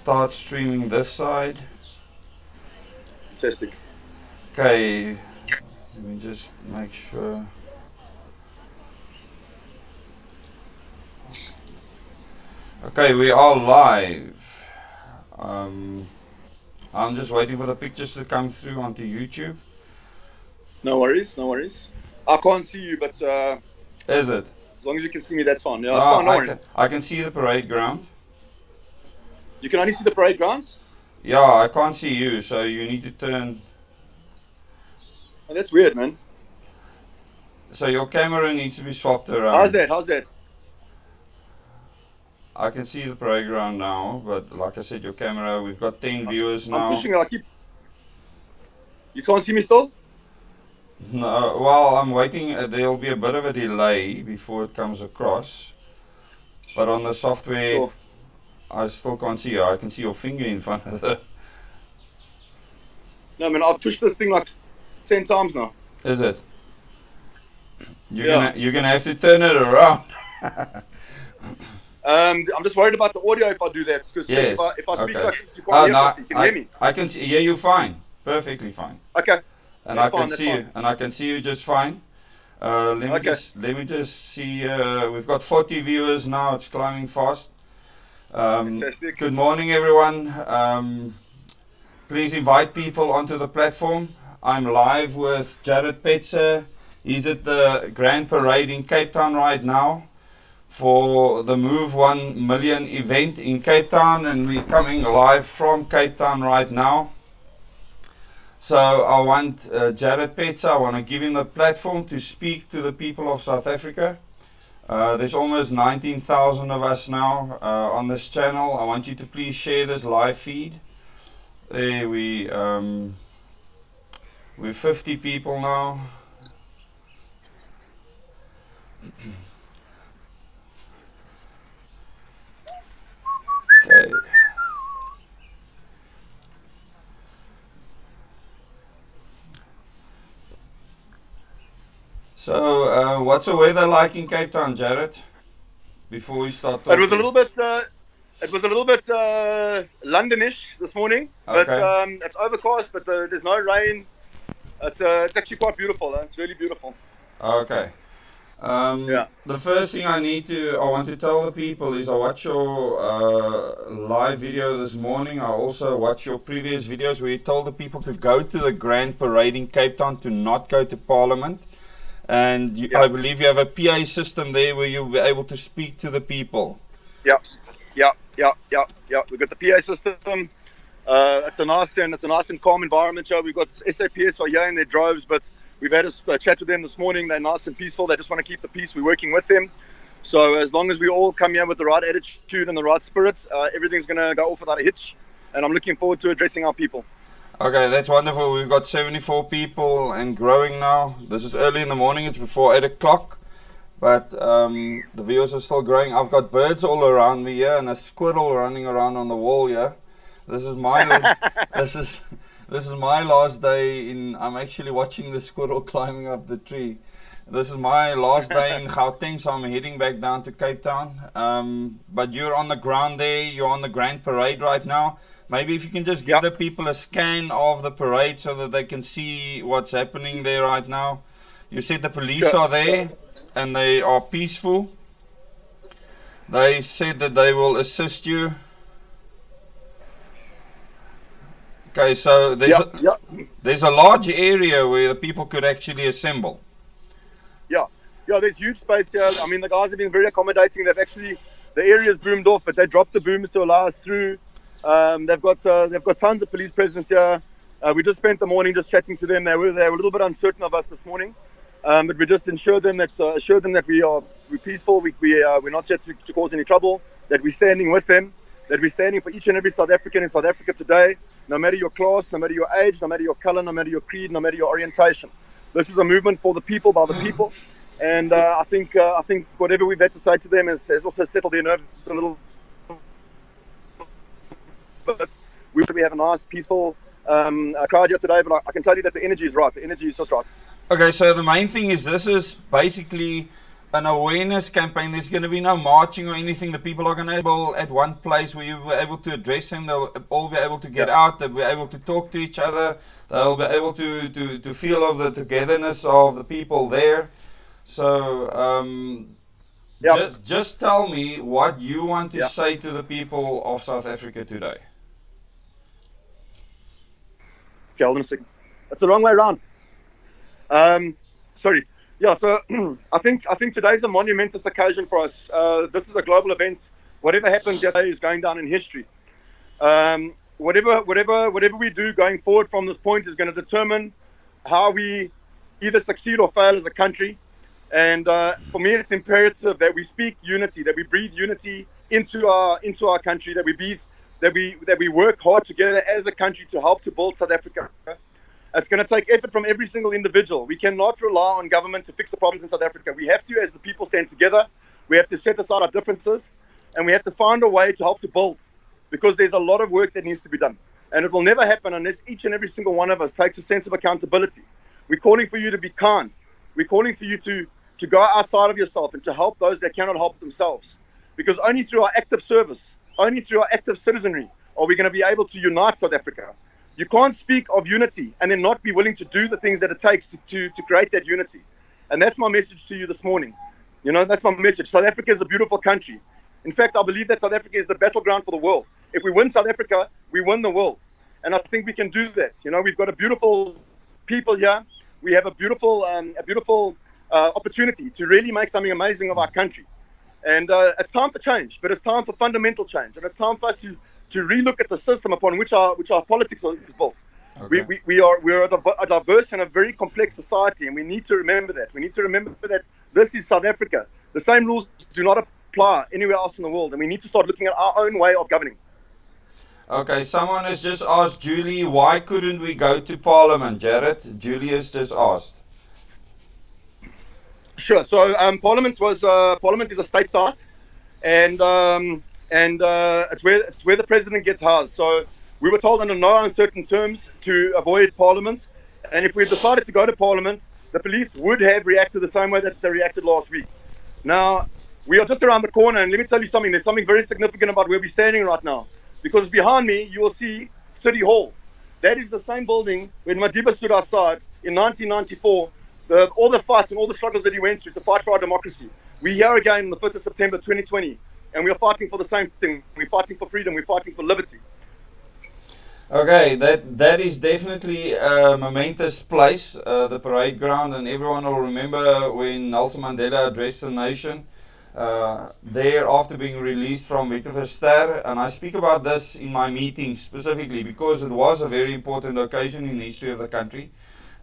start streaming this side. Fantastic. Okay, let me just make sure. Okay, we are live. I'm just waiting for the pictures to come through onto YouTube. No worries, no worries. I can't see you, but Is it? as long as you can see me, that's fine. Yeah, that's fine. No worries. I can see the parade ground. You can only see the parade grounds? Yeah, I can't see you, so you need to turn. Oh, that's weird, man. So your camera needs to be swapped around. How's that? How's that? I can see the parade ground now, but like I said, your camera, we've got 10 viewers now. I'm pushing it. I keep. You can't see me still? No, well, I'm waiting. There'll be a bit of a delay before it comes across. But on the software, Sure. I still can't see you. I can see your finger in front of it. No, man, I've pushed this thing like 10 times now. Is it? Yeah. You're gonna have to turn it around. I'm just worried about the audio if I do that, because Yes. if I speak Okay. like you can't hear No, me. You can hear me. I can hear you fine, perfectly fine, Okay. and That's I can fine, that's see you, fine. and I can see you just fine. Okay. Let me just see. We've got 40 viewers now. It's climbing fast. Fantastic. Good morning, everyone. Please invite people onto the platform. I'm live with Jarette Petzer. He's at the Grand Parade in Cape Town right now for the Move 1 Million event in Cape Town, and we're coming live from Cape Town right now. So I want Jarette Petzer, I want to give him the platform to speak to the people of South Africa. There's almost 19,000 of us now on this channel. I want you to please share this live feed. There we're 50 people now. Okay. So, what's the weather like in Cape Town, Jarette? Before we start talking. It was a little bit. Londonish this morning, but Okay. it's overcast. But there's no rain. It's actually quite beautiful. It's really beautiful. Okay. Yeah. The first thing I want to tell the people is I watched your live video this morning. I also watched your previous videos where you told the people to go to the Grand Parade in Cape Town, to not go to Parliament. And Yeah. I believe you have a PA system there where you'll be able to speak to the people. Yeah. We've got the PA system. It's a nice and calm environment. Joe. We've got SAPS are here in their droves, but we've had a chat with them this morning. They're nice and peaceful. They just want to keep the peace. We're working with them. So as long as we all come here with the right attitude and the right spirit, everything's going to go off without a hitch. And I'm looking forward to addressing our people. Okay, that's wonderful. We've got 74 people and growing now. This is early in the morning. It's before 8 o'clock. But the viewers are still growing. I've got birds all around me here and a squirrel running around on the wall here. This is my this is my last day in. I'm actually watching the squirrel climbing up the tree. This is my last day in Gauteng, so I'm heading back down to Cape Town. But you're on the ground there. You're on the Grand Parade right now. Maybe if you can just give the people a scan of the parade so that they can see what's happening there right now. You said the police are there and they are peaceful. They said that they will assist you. Okay, so there's a large area where the people could actually assemble. Yeah, there's huge space here. I mean, the guys have been very accommodating. The area's boomed off, but they dropped the booms to allow us through. They've got tons of police presence here. We just spent the morning just chatting to them. They were a little bit uncertain of us this morning, but we just assured them that we're peaceful. We're not here to cause any trouble. That we're standing with them. That we're standing for each and every South African in South Africa today, no matter your class, no matter your age, no matter your color, no matter your creed, no matter your orientation. This is a movement for the people, by the people. And I think whatever we've had to say to them has also settled their nerves a little. But we have a nice, peaceful crowd here today. But I can tell you that the energy is right. The energy is just right. Okay, so the main thing is this is basically an awareness campaign. There's going to be no marching or anything. The people are going to be able at one place where you were able to address them. They'll all be able to get out. They'll be able to talk to each other. They'll be able to feel of the togetherness of the people there. So just tell me what you want to say to the people of South Africa today. Okay, hold on a second. That's the wrong way around. Sorry. Yeah, so I think today's a monumentous occasion for us. This is a global event. Whatever happens here today is going down in history. Whatever we do going forward from this point is going to determine how we either succeed or fail as a country. And for me, it's imperative that we speak unity, that we breathe unity into our country, that we work hard together as a country to help to build South Africa. It's going to take effort from every single individual. We cannot rely on government to fix the problems in South Africa. We have to, as the people, stand together. We have to set aside our differences, and we have to find a way to help to build, because there's a lot of work that needs to be done. And it will never happen unless each and every single one of us takes a sense of accountability. We're calling for you to be kind. We're calling for you to go outside of yourself and to help those that cannot help themselves. Because only through our active service, only through our active citizenry, are we going to be able to unite South Africa. You can't speak of unity and then not be willing to do the things that it takes to create that unity. And that's my message to you this morning. You know, that's my message. South Africa is a beautiful country. In fact, I believe that South Africa is the battleground for the world. If we win South Africa, we win the world. And I think we can do that. You know, we've got a beautiful people here. We have a beautiful opportunity to really make something amazing of our country. And it's time for change, but it's time for fundamental change. And it's time for us to relook at the system upon which our politics is built. Okay. We're a diverse and a very complex society, and we need to remember that. We need to remember that this is South Africa. The same rules do not apply anywhere else in the world, and we need to start looking at our own way of governing. Okay, someone has just asked Julie, why couldn't we go to Parliament, Jarette? Julie has just asked. Sure. So Parliament is a state site, and it's where the president gets housed. So we were told under no uncertain terms to avoid Parliament, and if we decided to go to Parliament, the police would have reacted the same way that they reacted last week. Now, we are just around the corner, and let me tell you something. There's something very significant about where we're standing right now, because behind me you will see City Hall. That is the same building when Madiba stood outside in 1994. All the fights and all the struggles that he went through to fight for our democracy. We're here again on the 5th of September 2020, and we are fighting for the same thing. We're fighting for freedom. We're fighting for liberty. Okay, that is definitely a momentous place, the parade ground, and everyone will remember when Nelson Mandela addressed the nation there after being released from Victor Verster. And I speak about this in my meetings specifically because it was a very important occasion in the history of the country.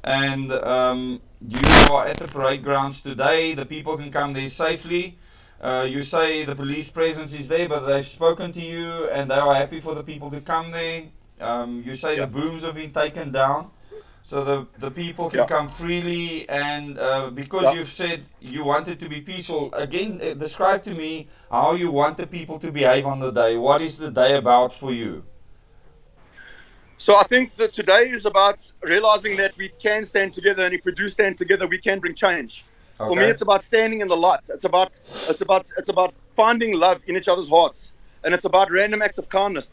And you are at the parade grounds today. The people can come there safely. You say the police presence is there, but they've spoken to you and they are happy for the people to come there. You say the booms have been taken down, so the people can come freely. And because you've said you want it to be peaceful, again, describe to me how you want the people to behave on the day. What is the day about for you? So I think that today is about realizing that we can stand together, and if we do stand together, we can bring change. Okay. For me, it's about standing in the light. It's about finding love in each other's hearts, and it's about random acts of kindness.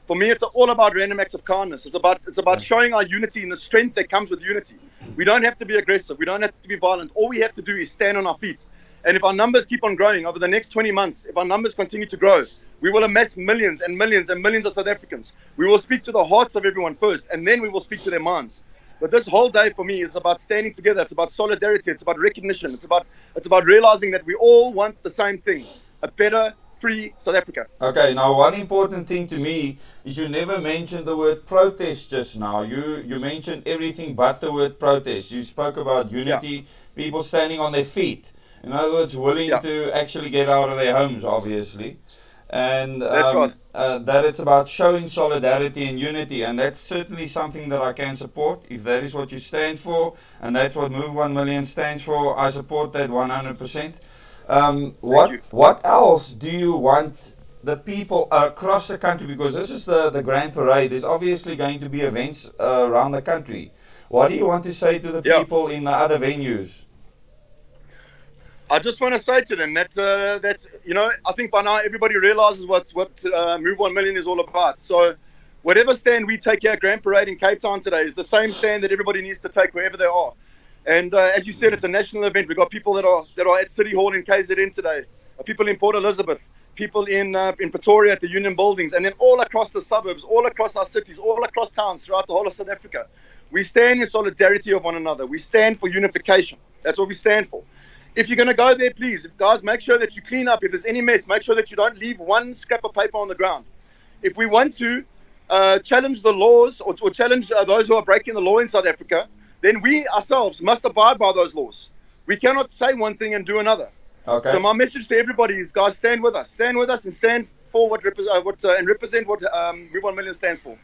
For me, it's all about random acts of kindness. It's about showing our unity and the strength that comes with unity. We don't have to be aggressive. We don't have to be violent. All we have to do is stand on our feet. And if our numbers keep on growing over the next 20 months, if our numbers continue to grow, we will amass millions and millions and millions of South Africans. We will speak to the hearts of everyone first, and then we will speak to their minds. But this whole day for me is about standing together. It's about solidarity. It's about recognition. It's about realizing that we all want the same thing: a better, free South Africa. Okay, now one important thing to me is you never mentioned the word protest just now. You mentioned everything but the word protest. You spoke about unity, people standing on their feet. In other words, willing to actually get out of their homes, obviously. And that's right. That it's about showing solidarity and unity, and that's certainly something that I can support. If that is what you stand for, and that's what Move 1 Million stands for, I support that 100%. What else do you want the people across the country, because this is the Grand Parade, there's obviously going to be events around the country. What do you want to say to the people in the other venues? I just want to say to them that I think by now everybody realizes what Move 1 Million is all about. So whatever stand we take here at Grand Parade in Cape Town today is the same stand that everybody needs to take wherever they are. And as you said, it's a national event. We've got people that are at City Hall in KZN today, people in Port Elizabeth, people in Pretoria at the Union Buildings, and then all across the suburbs, all across our cities, all across towns throughout the whole of South Africa. We stand in solidarity of one another. We stand for unification. That's what we stand for. If you're going to go there, please, guys, make sure that you clean up. If there's any mess, make sure that you don't leave one scrap of paper on the ground. If we want to challenge the laws or challenge those who are breaking the law in South Africa, then we ourselves must abide by those laws. We cannot say one thing and do another. Okay. So my message to everybody is, guys, stand with us and stand for and represent what Move 1 Million stands for.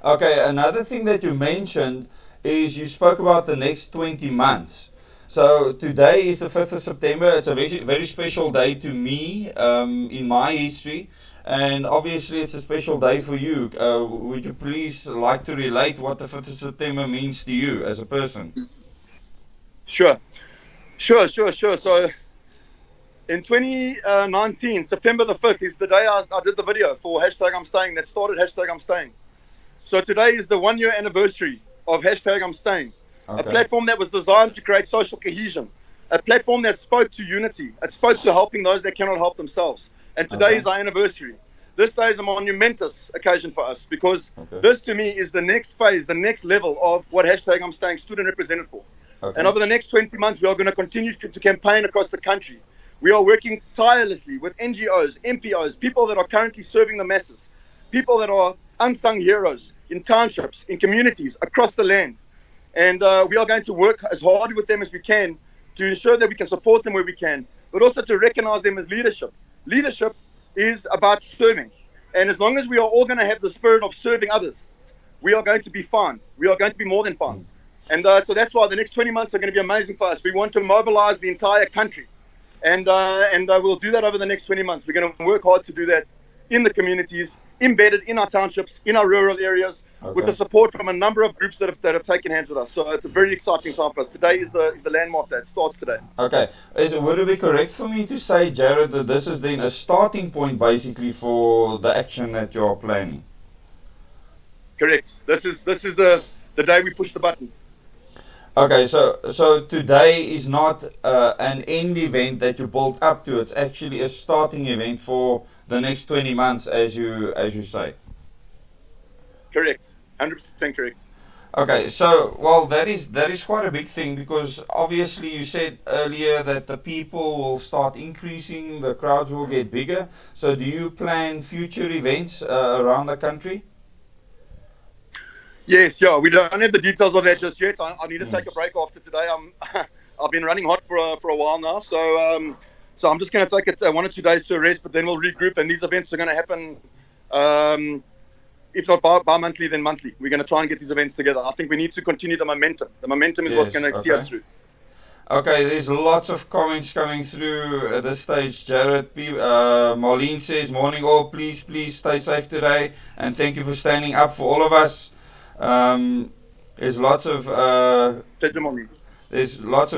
Okay, another thing that you mentioned is you spoke about the next 20 months. So today is the 5th of September. It's a very, very special day to me in my history, and obviously it's a special day for you. Would you please like to relate what the 5th of September means to you as a person? Sure. So in 2019, September the 5th is the day I did the video for #I'mStaying that started #I'mStaying. So today is the 1 year anniversary of #I'mStaying. Okay. A platform that was designed to create social cohesion, a platform that spoke to unity, it spoke to helping those that cannot help themselves. And today is our anniversary. This day is a monumentous occasion for us because this to me is the next phase, the next level of what #I'mStaying stood and represented for. Okay. And over the next 20 months, we are going to continue to campaign across the country. We are working tirelessly with NGOs, MPOs, people that are currently serving the masses, people that are unsung heroes in townships, in communities across the land. And we are going to work as hard with them as we can to ensure that we can support them where we can, but also to recognize them as leadership. Leadership is about serving. And as long as we are all going to have the spirit of serving others, we are going to be fine. We are going to be more than fine. And so that's why the next 20 months are going to be amazing for us. We want to mobilize the entire country. And we'll do that over the next 20 months. We're going to work hard to do that in the communities, embedded in our townships, in our rural areas, with the support from a number of groups that have taken hands with us. So it's a very exciting time for us. Today is the landmark that starts today. Okay. Would it be correct for me to say, Jarette, that this is then a starting point basically for the action that you're planning? Correct. This is the day we push the button. Okay, so today is not an end event that you build up to. It's actually a starting event for the next 20 months, as you say. Correct. 100% correct. Okay, so well, that is quite a big thing, because obviously you said earlier that the people will start increasing, the crowds will get bigger. So do you plan future events around the country? Yes, yeah. We don't have the details of that just yet. I need to take a break after today. I've been running hot for a while now, so I'm just going to take it 1 or 2 days to rest, but then we'll regroup, and these events are going to happen, if not bi-monthly, then monthly. We're going to try and get these events together. I think we need to continue the momentum. The momentum is what's going to see us through. Okay, there's lots of comments coming through at this stage. Jarette, Marlene says, morning all, please stay safe today, and thank you for standing up for all of us. There's lots of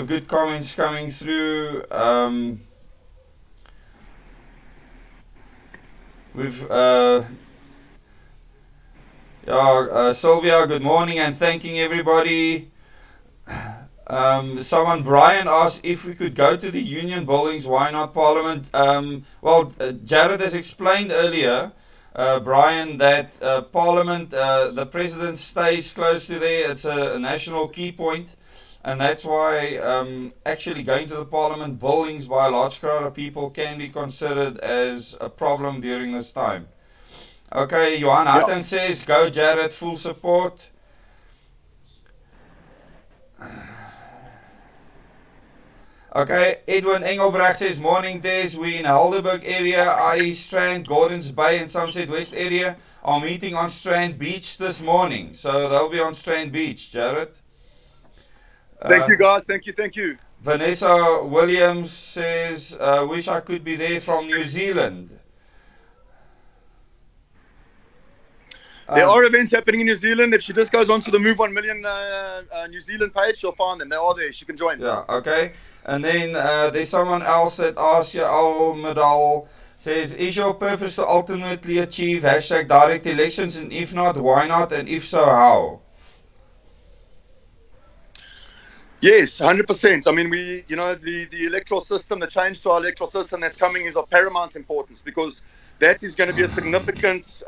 good comments coming through. Sylvia, good morning and thanking everybody. Brian asked if we could go to the Union Buildings, why not Parliament? Jarette has explained earlier, Brian, that Parliament, the President stays close to there. It's a national key point, and that's why actually going to the Parliament buildings by a large crowd of people can be considered as a problem during this time. Okay, Johan Hutton says, go Jarette, full support. Okay, Edwin Engelbrecht says, morning Des, we in Helderberg area, i.e. Strand, Gordons Bay and Sunset West area, are meeting on Strand Beach this morning. So they'll be on Strand Beach, Jarette. Thank you guys, thank you. Vanessa Williams says, wish I could be there from New Zealand. There are events happening in New Zealand. If she just goes onto the Move 1 Million New Zealand page, she'll find them. They are there. She can join. Yeah, okay. And then there's someone else that asks you, Medal says, is your purpose to ultimately achieve #direct elections? And if not, why not? And if so, how? Yes, 100%. I mean, the electoral system, the change to our electoral system that's coming is of paramount importance, because that is going to be a significant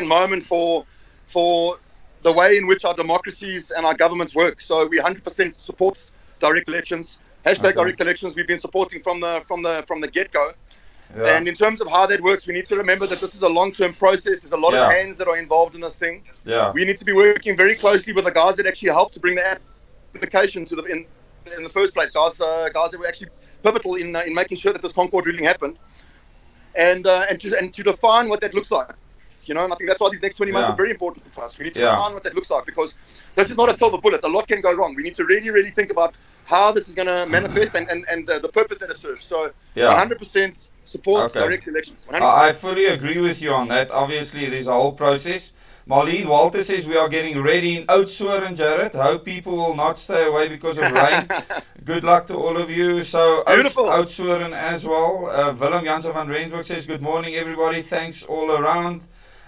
moment for the way in which our democracies and our governments work. So we 100% support direct elections. #direct elections we've been supporting from the get-go. Yeah. And in terms of how that works, we need to remember that this is a long-term process. There's a lot of hands that are involved in this thing. Yeah. We need to be working very closely with the guys that actually helped to bring the application to in the first place, guys that were actually pivotal in making sure that this Concord ruling happened, and to define what that looks like. And I think that's why these next 20 months are very important for us. We need to define what that looks like, because this is not a silver bullet. A lot can go wrong. We need to really, really think about how this is going to manifest and the purpose that it serves. So 100% support direct elections. 100%. I fully agree with you on that. Obviously, there's a whole process. Marlene Walter says we are getting ready in Oudtshoorn, Jarette. Hope people will not stay away because of rain. Good luck to all of you. So Oudtshoorn as well. Willem Jansen van Rensburg says good morning everybody. Thanks all around.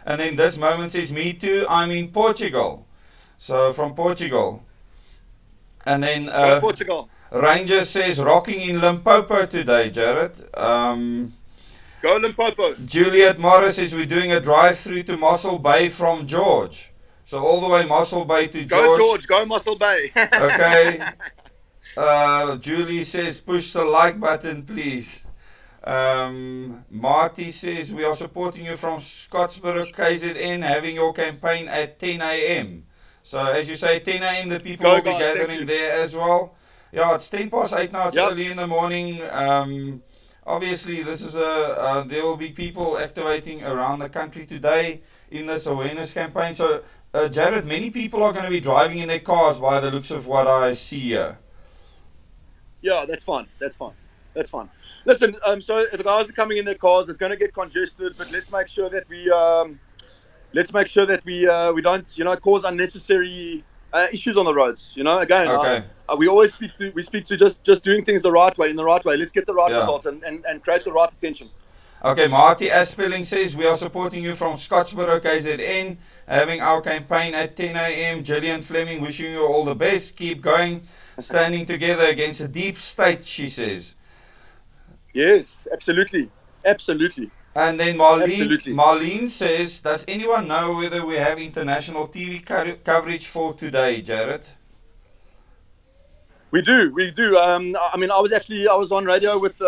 And then this moment says me too. I'm in Portugal. So from Portugal. And then Portugal. Ranger says rocking in Limpopo today, Jarette. Go Limpopo. Juliet Morris says we're doing a drive-through to Mossel Bay from George. So all the way Mossel Bay to George. Go George, go Mossel Bay. Okay. Julie says push the like button please. Marty says we are supporting you from Scottsboro, KZN, having your campaign at 10 a.m. So as you say, 10 a.m. the people will be gathering there as well. Yeah, it's 8:10 now, it's early in the morning. Obviously, this is there will be people activating around the country today in this awareness campaign. So, Jarette, many people are going to be driving in their cars by the looks of what I see here. Yeah, that's fine. Listen, so the guys are coming in their cars. It's going to get congested, but let's make sure that we don't, cause unnecessary issues on the roads. Again, we always speak to just doing things the right way, in the right way. Let's get the right results and create the right attention. Okay, Marty Aspelling says we are supporting you from Scottsboro, KZN, having our campaign at 10 a.m. Gillian Fleming, wishing you all the best. Keep going, standing together against a deep state, she says. Yes, absolutely. And then Marlene says, does anyone know whether we have international TV coverage for today, Jarette? We do. I was on radio with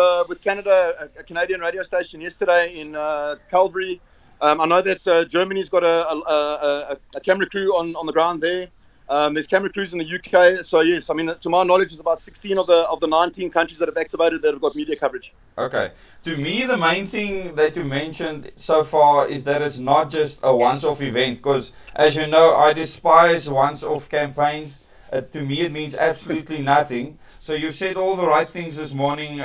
Canada, a Canadian radio station yesterday in Calgary. I know that Germany's got a camera crew on the ground there. There's camera crews in the UK. So yes, to my knowledge, there's about 16 of the 19 countries that have activated that have got media coverage. Okay. To me, the main thing that you mentioned so far is that it's not just a once-off event, because as you know, I despise once-off campaigns. To me, it means absolutely nothing. So you said all the right things this morning.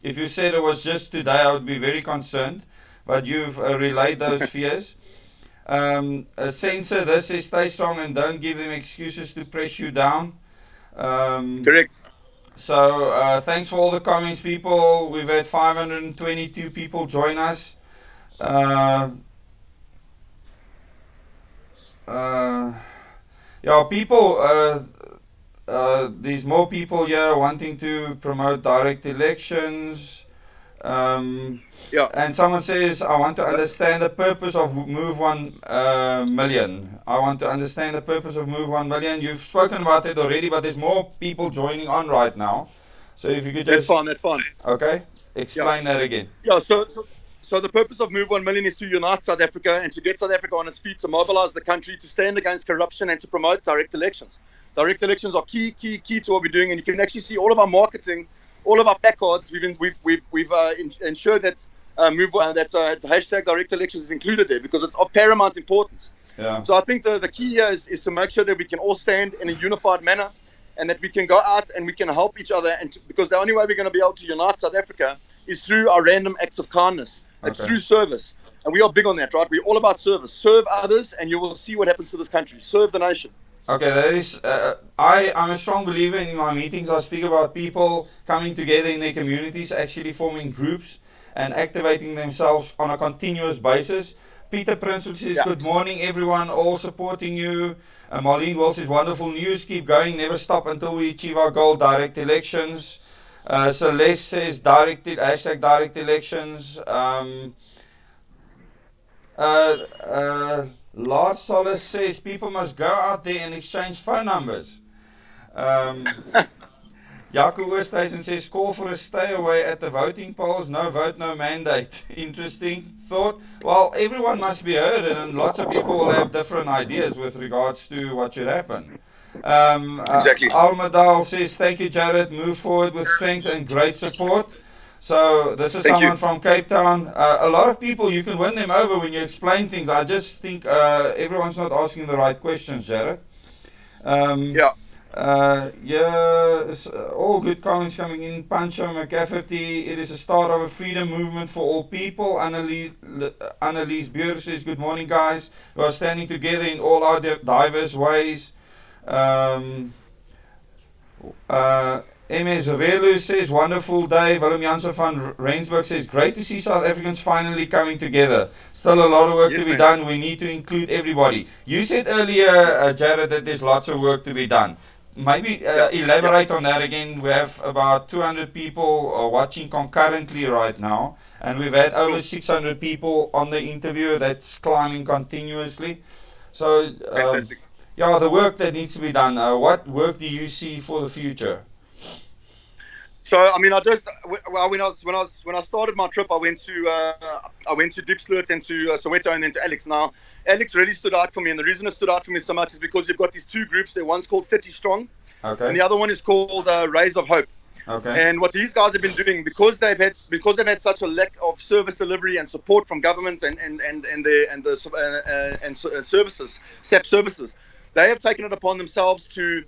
If you said it was just today, I would be very concerned. But you've relayed those fears. Censor this says stay strong and don't give them excuses to press you down. Correct. So thanks for all the comments, people. We've had 522 people join us. People, there's more people here wanting to promote direct elections. And someone says, I want to understand the purpose of Move 1 Million. I want to understand the purpose of Move 1 Million. You've spoken about it already, but there's more people joining on right now. So if you could just... That's fine. Okay, explain that again. Yeah, so the purpose of Move 1 Million is to unite South Africa and to get South Africa on its feet, to mobilize the country, to stand against corruption and to promote direct elections. Direct elections are key to what we're doing, and you can actually see all of our marketing, all of our placards. We've ensured that the #direct elections is included there because it's of paramount importance. Yeah. So I think the key here is to make sure that we can all stand in a unified manner, and that we can go out and we can help each other, because the only way we're going to be able to unite South Africa is through our random acts of kindness. It's through service, and we are big on that, right? We're all about service. Serve others, and you will see what happens to this country. Serve the nation. Okay, that is. I'm a strong believer in my meetings. I speak about people coming together in their communities, actually forming groups and activating themselves on a continuous basis. Peter Prince says, Yeah. "Good morning, everyone. All supporting you." Marlene Wells says, "Wonderful news. Keep going. Never stop until we achieve our goal. Direct elections." Celeste says, #direct elections." Uh, Lars Solis says people must go out there and exchange phone numbers. Um, Jaco Oosthuizen says call for a stay away at the voting polls. No vote, no mandate. Interesting thought. Well, everyone must be heard, and lots of people will have different ideas with regards to what should happen. Exactly. Almadal says thank you, Jarette. Move forward with strength and great support. So this is Thank you. someone from Cape Town. A lot of people, you can win them over when you explain things. I just think everyone's not asking the right questions, Jarette. Yeah. All good comments coming in. Pancho McCafferty, it is a start of a freedom movement for all people. Annalise Buur says, good morning, guys. We are standing together in all our diverse ways. MS Relu says, wonderful day. Willem Janssen van Rensburg says, great to see South Africans finally coming together. Still a lot of work to be done. We need to include everybody. You said earlier, Jarette, that there's lots of work to be done. Maybe elaborate on that again. We have about 200 people watching concurrently right now, and we've had over 600 people on the interview. That's climbing continuously. So, Fantastic. yeah, the work that needs to be done. What work do you see for the future? So I mean, when I started my trip, I went to Diepsloot and to Soweto and then to Alex. Now, Alex really stood out for me, and the reason it stood out for me so much is because you've got these two groups. There, one's called 30 Strong, and the other one is called Rays of Hope. Okay. And what these guys have been doing, because they've had such a lack of service delivery and support from government and services, SAP services, they have taken it upon themselves to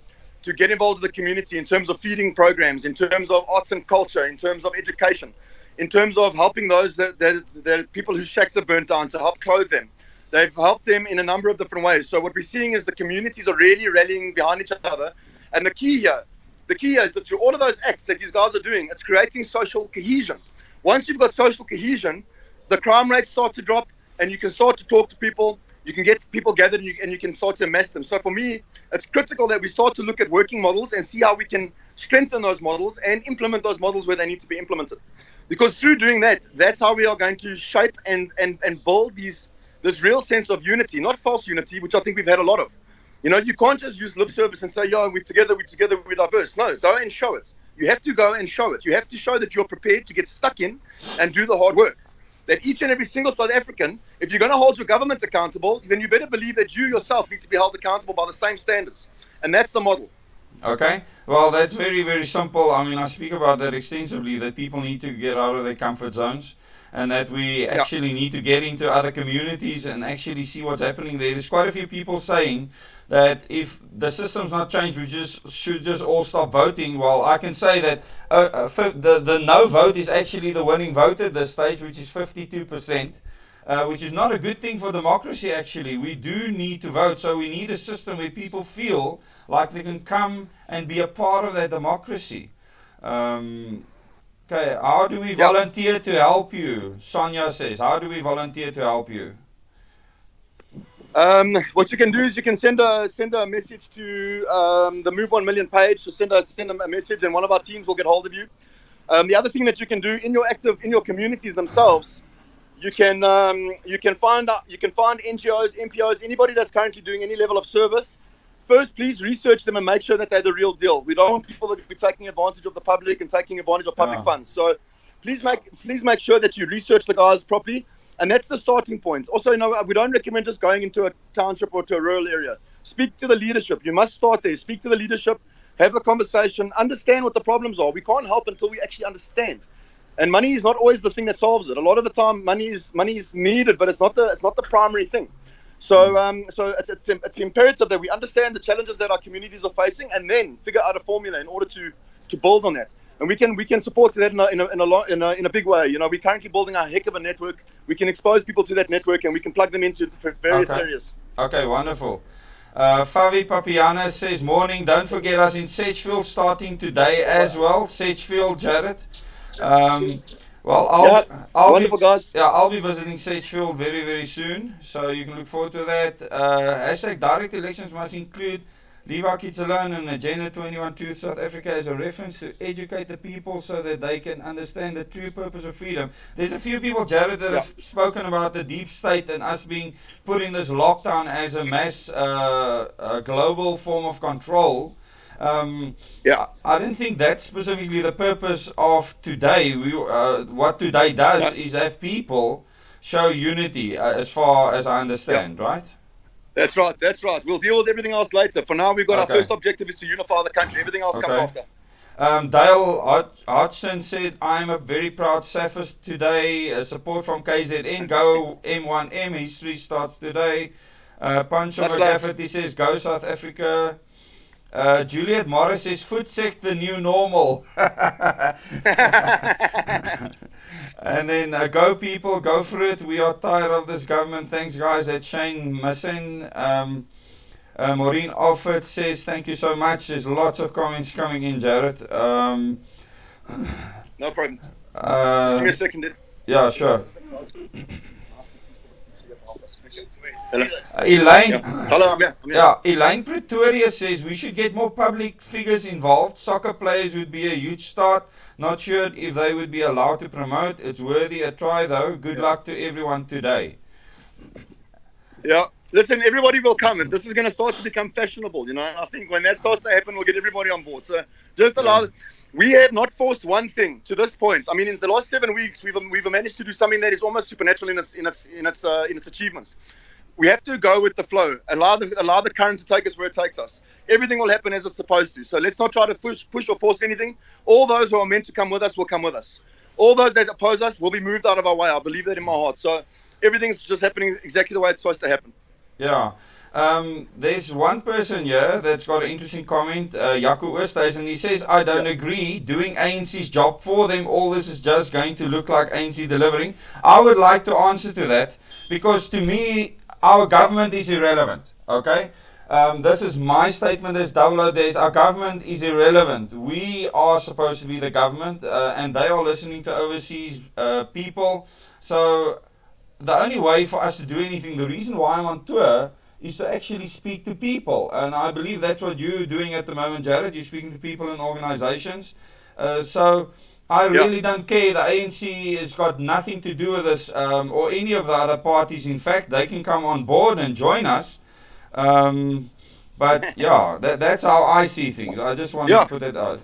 get involved with the community in terms of feeding programs, in terms of arts and culture, in terms of education, in terms of helping those that people whose shacks are burnt down, to help clothe them. They've helped them in a number of different ways. So what we're seeing is the communities are really rallying behind each other. And the key here is that through all of those acts that these guys are doing, it's creating social cohesion. Once you've got social cohesion, the crime rates start to drop, and you can start to talk to people. You can get people gathered, and you can start to amass them. So for me, it's critical that we start to look at working models and see how we can strengthen those models and implement those models where they need to be implemented. Because through doing that, that's how we are going to shape and build this real sense of unity, not false unity, which I think we've had a lot of. You know, you can't just use lip service and say, yeah, we're together, we're diverse. No, go and show it. You have to go and show it. You have to show that you're prepared to get stuck in and do the hard work. That each and every single South African, if you're going to hold your government accountable, then you better believe that you yourself need to be held accountable by the same standards. And that's the model. Okay. Well, that's very, very simple. I mean, I speak about that extensively, that people need to get out of their comfort zones, and that we actually need to get into other communities and actually see what's happening there. There's quite a few people saying that if the system's not changed, we should just all stop voting. Well, I can say that the no vote is actually the winning vote at this stage, which is 52%, which is not a good thing for democracy, actually. We do need to vote, so we need a system where people feel like they can come and be a part of that democracy. Okay, how do we volunteer to help you? Sonia says, how do we volunteer to help you? What you can do is you can send a message to the Move 1 Million page. So send them a message, and one of our teams will get hold of you. The other thing that you can do in your communities themselves, you can find NGOs, NPOs, anybody that's currently doing any level of service. First, please research them and make sure that they're the real deal. We don't want people that will be taking advantage of the public and taking advantage of public funds. So please make sure that you research the guys properly. And that's the starting point. Also, we don't recommend just going into a township or to a rural area. Speak to the leadership. You must start there. Speak to the leadership. Have a conversation. Understand what the problems are. We can't help until we actually understand. And money is not always the thing that solves it. A lot of the time, money is needed, but it's not the primary thing. So it's imperative that we understand the challenges that our communities are facing, and then figure out a formula in order to build on that. And we can support that in a big way. You know, we're currently building a heck of a network. We can expose people to that network, and we can plug them into various areas. Okay, wonderful. Favi Papiana says, morning, don't forget us in Sedgefield starting today as well. Sedgefield, Jarette. Well, Wonderful, guys. I'll be visiting Sedgefield very, very soon, so you can look forward to that. Hashtag direct elections must include leave our kids alone and Agenda 21 Truth South Africa as a reference to educate the people so that they can understand the true purpose of freedom. There's a few people, Jarette, that have spoken about the deep state and us being put in this lockdown as a mass global form of control. I don't think that's specifically the purpose of today. What today does is have people show unity, as far as I understand, right? That's right. We'll deal with everything else later. For now, we've got our first objective is to unify the country. Everything else comes after. Dale Hodgson said, I'm a very proud Safist today. Support from KZN. Go M1M. History starts today. Pancho McGafferty says, go South Africa. Juliet Morris says, Footsec the new normal. And then go people, go for it. We are tired of this government. Thanks guys. At Shane Massen. Maureen Offord says, thank you so much. There's lots of comments coming in, Jarette. No problem. Just give me a second. Yeah, sure. Hello. Elaine. Hello, I'm here. Elaine Pretoria says we should get more public figures involved. Soccer players would be a huge start. Not sure if they would be allowed to promote. It's worthy a try though. Good luck to everyone today. Yeah. Listen, everybody will come. And this is going to start to become fashionable, And I think when that starts to happen, we'll get everybody on board. So just allow. We have not forced one thing to this point. I mean, in the last 7 weeks, we've managed to do something that is almost supernatural in its achievements. We have to go with the flow. Allow the current to take us where it takes us. Everything will happen as it's supposed to. So let's not try to push or force anything. All those who are meant to come with us will come with us. All those that oppose us will be moved out of our way. I believe that in my heart. So everything's just happening exactly the way it's supposed to happen. Yeah. There's one person here that's got an interesting comment, Jaco Oosthuis, and he says, I don't agree. Doing ANC's job for them, all this is just going to look like ANC delivering. I would like to answer to that, because to me, our government is irrelevant, okay? This is my statement as Double Days. Our government is irrelevant. We are supposed to be the government, and they are listening to overseas people. So the only way for us to do anything, the reason why I'm on tour, is to actually speak to people. And I believe that's what you're doing at the moment, Jarette. You're speaking to people in organizations. So I really don't care. The ANC has got nothing to do with this, or any of the other parties. In fact, they can come on board and join us. But yeah, that's how I see things. I just want to put it out.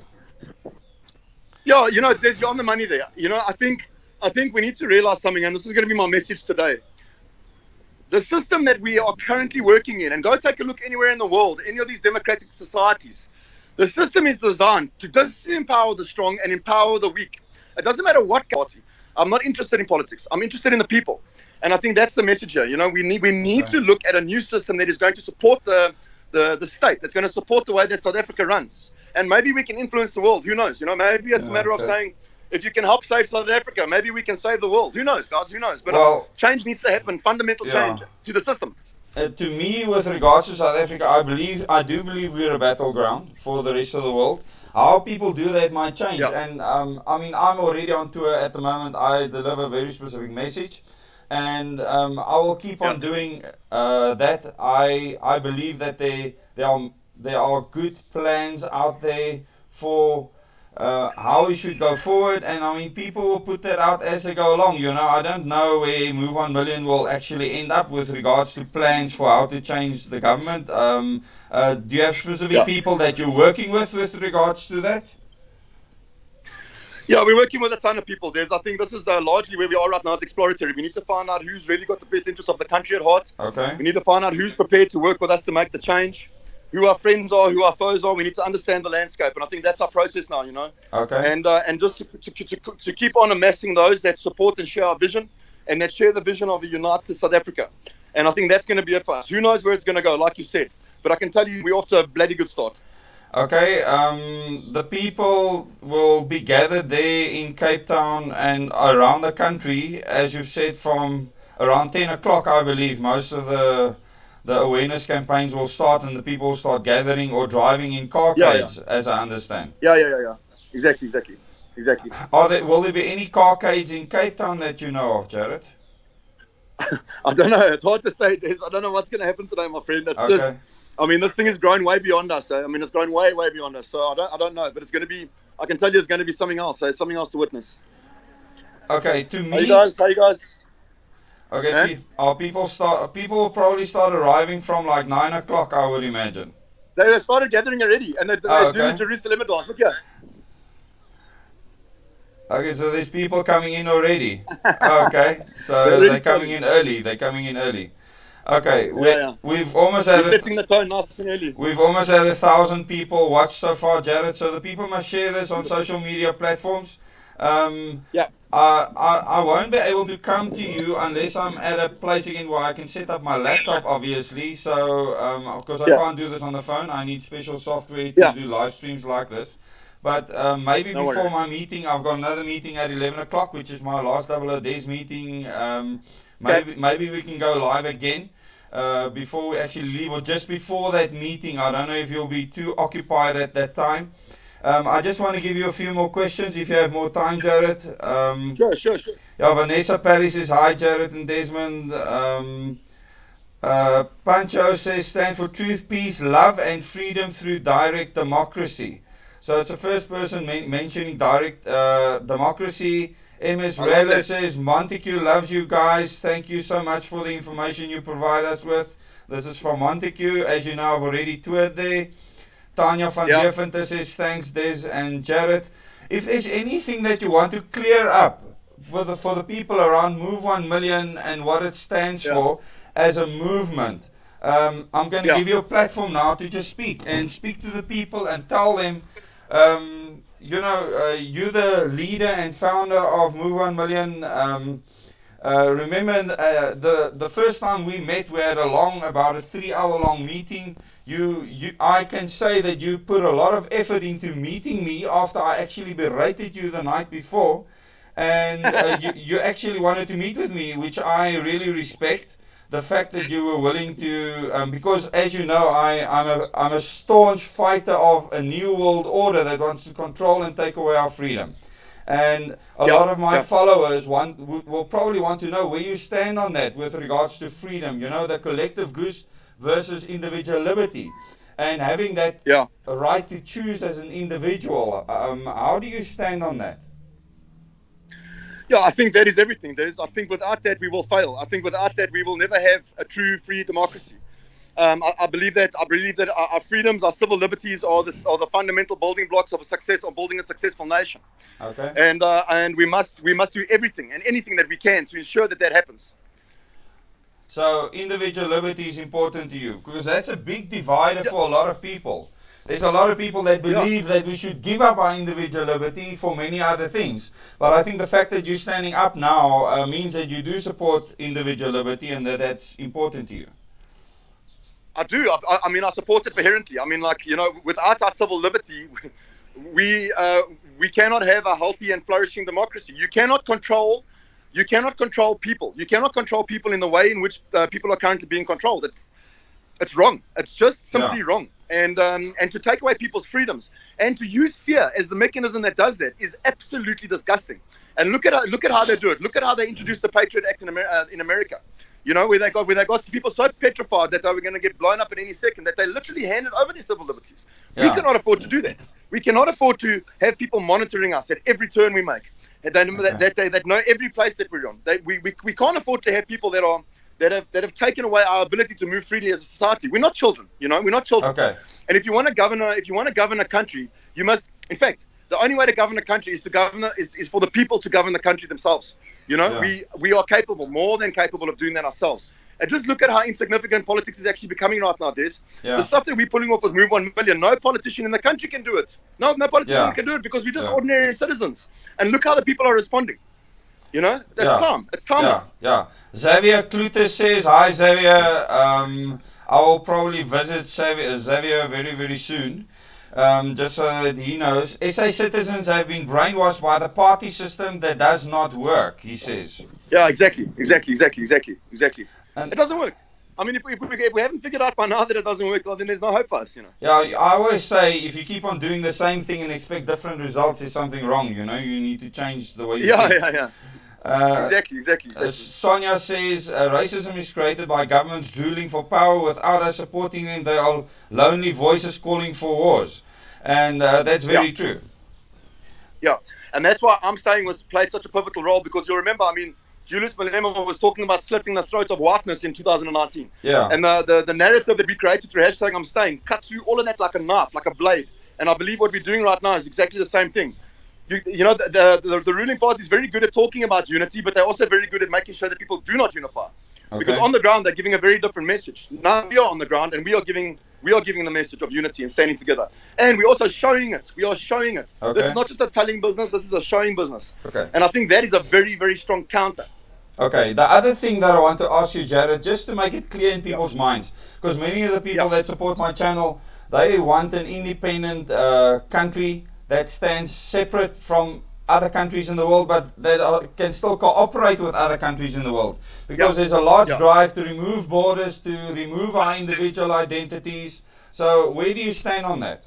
Yeah, you're on the money there. I think we need to realize something, and this is going to be my message today. The system that we are currently working in, and go take a look anywhere in the world, any of these democratic societies, the system is designed to disempower the strong and empower the weak. It doesn't matter what party. I'm not interested in politics. I'm interested in the people. And I think that's the message here. We need to look at a new system that is going to support the state, that's going to support the way that South Africa runs. And maybe we can influence the world. Who knows? Maybe it's a matter of saying, if you can help save South Africa, maybe we can save the world. Who knows, guys? Who knows? But change needs to happen, fundamental change to the system. To me, with regards to South Africa, I do believe we're a battleground for the rest of the world. How people do that might change. And I'm already on tour at the moment. I deliver a very specific message. And I will keep on doing that. I believe that there are good plans out there for how we should go forward, and people will put that out as they go along. I don't know where Move 1 Million will actually end up with regards to plans for how to change the government. Do you have specific people that you're working with regards to that? Yeah, we're working with a ton of people. I think this is largely where we are right now, is exploratory. We need to find out who's really got the best interests of the country at heart. Okay. We need to find out who's prepared to work with us to make the change. Who our friends are, who our foes are. We need to understand the landscape, and I think that's our process now. Okay. And just to keep on amassing those that support and share our vision, and that share the vision of a united South Africa. And I think that's going to be it for us. Who knows where it's going to go, like you said. But I can tell you, we're off to a bloody good start. Okay. The people will be gathered there in Cape Town and around the country, as you've said, from around 10 o'clock, I believe. Most of the awareness campaigns will start and the people will start gathering or driving in carcades, as I understand. Yeah. Exactly. Will there be any carcades in Cape Town that you know of, Jarette? I don't know. It's hard to say. I don't know what's going to happen today, my friend. It's just, I mean, this thing is growing way beyond us. I mean, it's growing way beyond us. So I don't know, but it's going to be. I can tell you, it's going to be something else. So it's something else to witness. Okay, to me. How you guys? Okay, people will probably start arriving from like 9 o'clock, I would imagine. They started gathering already, and they're doing the Jerusalem dance. Look here. Okay, so there's people coming in already. Okay, so they're coming in early. Okay, we've almost had. We're setting the tone nice and early. We've almost had 1,000 people watch so far, Jarette. So the people must share this on social media platforms. I won't be able to come to you unless I'm at a place again where I can set up my laptop, obviously. So, because I can't do this on the phone, I need special software to do live streams like this. But maybe before my meeting, I've got another meeting at 11 o'clock, which is my last Double O Days meeting. Maybe we can go live again before we actually leave, or just before that meeting. I don't know if you'll be too occupied at that time. I just want to give you a few more questions if you have more time, Jarette. Sure. Yeah, Vanessa Perry says, hi, Jarette and Desmond. Pancho says, stand for truth, peace, love, and freedom through direct democracy. So it's the first person mentioning direct democracy. MS Rayler says, Montague loves you guys. Thank you so much for the information you provide us with. This is from Montague. As you know, I've already toured there. Tanya van Deventer says, thanks, Des and Jarette. If there's anything that you want to clear up for the people around Move 1 Million and what it stands for as a movement, I'm going to give you a platform now to just speak to the people and tell them, you're the leader and founder of Move 1 Million. Remember the first time we met, we had about a 3-hour-long meeting. I can say that you put a lot of effort into meeting me after I actually berated you the night before, and you actually wanted to meet with me, which I really respect. The fact that you were willing to, because as you know, I'm a staunch fighter of a new world order that wants to control and take away our freedom. And a lot of my followers will probably want to know where you stand on that with regards to freedom, the collective goose versus individual liberty, and having that right to choose as an individual. How do you stand on that? Yeah, I think that is everything. I think without that we will fail. I think without that we will never have a true free democracy. I believe that our freedoms, our civil liberties are the fundamental building blocks of building a successful nation. Okay. And we must do everything and anything that we can to ensure that happens. So individual liberty is important to you, because that's a big divider for a lot of people. There's a lot of people that believe that we should give up our individual liberty for many other things. But I think the fact that you're standing up now means that you do support individual liberty and that's important to you. I do. I mean, I support it vehemently. I mean, without our civil liberty, we cannot have a healthy and flourishing democracy. You cannot control people. You cannot control people in the way in which people are currently being controlled. It's wrong. It's just simply wrong. And to take away people's freedoms and to use fear as the mechanism that does that is absolutely disgusting. And look at how they do it. Look at how they introduced the Patriot Act in America. Where they got people so petrified that they were going to get blown up at any second that they literally handed over their civil liberties. We cannot afford to do that. We cannot afford to have people monitoring us at every turn we make. That know every place that we're on. We can't afford to have people that have taken away our ability to move freely as a society. We're not children, we're not children. Okay. And if you want to govern a country, you must. In fact, the only way to govern a country is for the people to govern the country themselves. We are capable, more than capable, of doing that ourselves. And just look at how insignificant politics is actually becoming right now, Des. The stuff that we're pulling off with Move 1 Million, no politician in the country can do it. No politician can do it because we're just ordinary citizens. And look how the people are responding. That's time. It's time. Yeah. Xavier Klute says, hi Xavier. I will probably visit Xavier very, very soon. Just so that he knows. SA citizens have been brainwashed by the party system that does not work, he says. Yeah, exactly. And it doesn't work. I mean, if we haven't figured out by now that it doesn't work, well, then there's no hope for us, Yeah, I always say if you keep on doing the same thing and expect different results, there's something wrong. You need to change the way you think. Yeah. Exactly. Sonia says racism is created by governments drooling for power without us supporting them. They are lonely voices calling for wars, and that's very true. Yeah, and that's why I'm saying played such a pivotal role, because you'll remember, I mean, Julius Malema was talking about slitting the throat of whiteness in 2019. Yeah. And the narrative that we created through hashtag I'm Staying cut through all of that like a knife, like a blade. And I believe what we're doing right now is exactly the same thing. The ruling party is very good at talking about unity, but they're also very good at making sure that people do not unify. Okay. Because on the ground, they're giving a very different message. Now we are on the ground, and we are giving the message of unity and standing together. And we're also showing it. We are showing it. Okay. This is not just a telling business, this is a showing business. Okay. And I think that is a very, very strong counter. Okay, the other thing that I want to ask you, Jarette, just to make it clear in people's minds, because many of the people that support my channel, they want an independent country that stands separate from other countries in the world, but that can still cooperate with other countries in the world. Because there's a large drive to remove borders, to remove our individual identities. So where do you stand on that?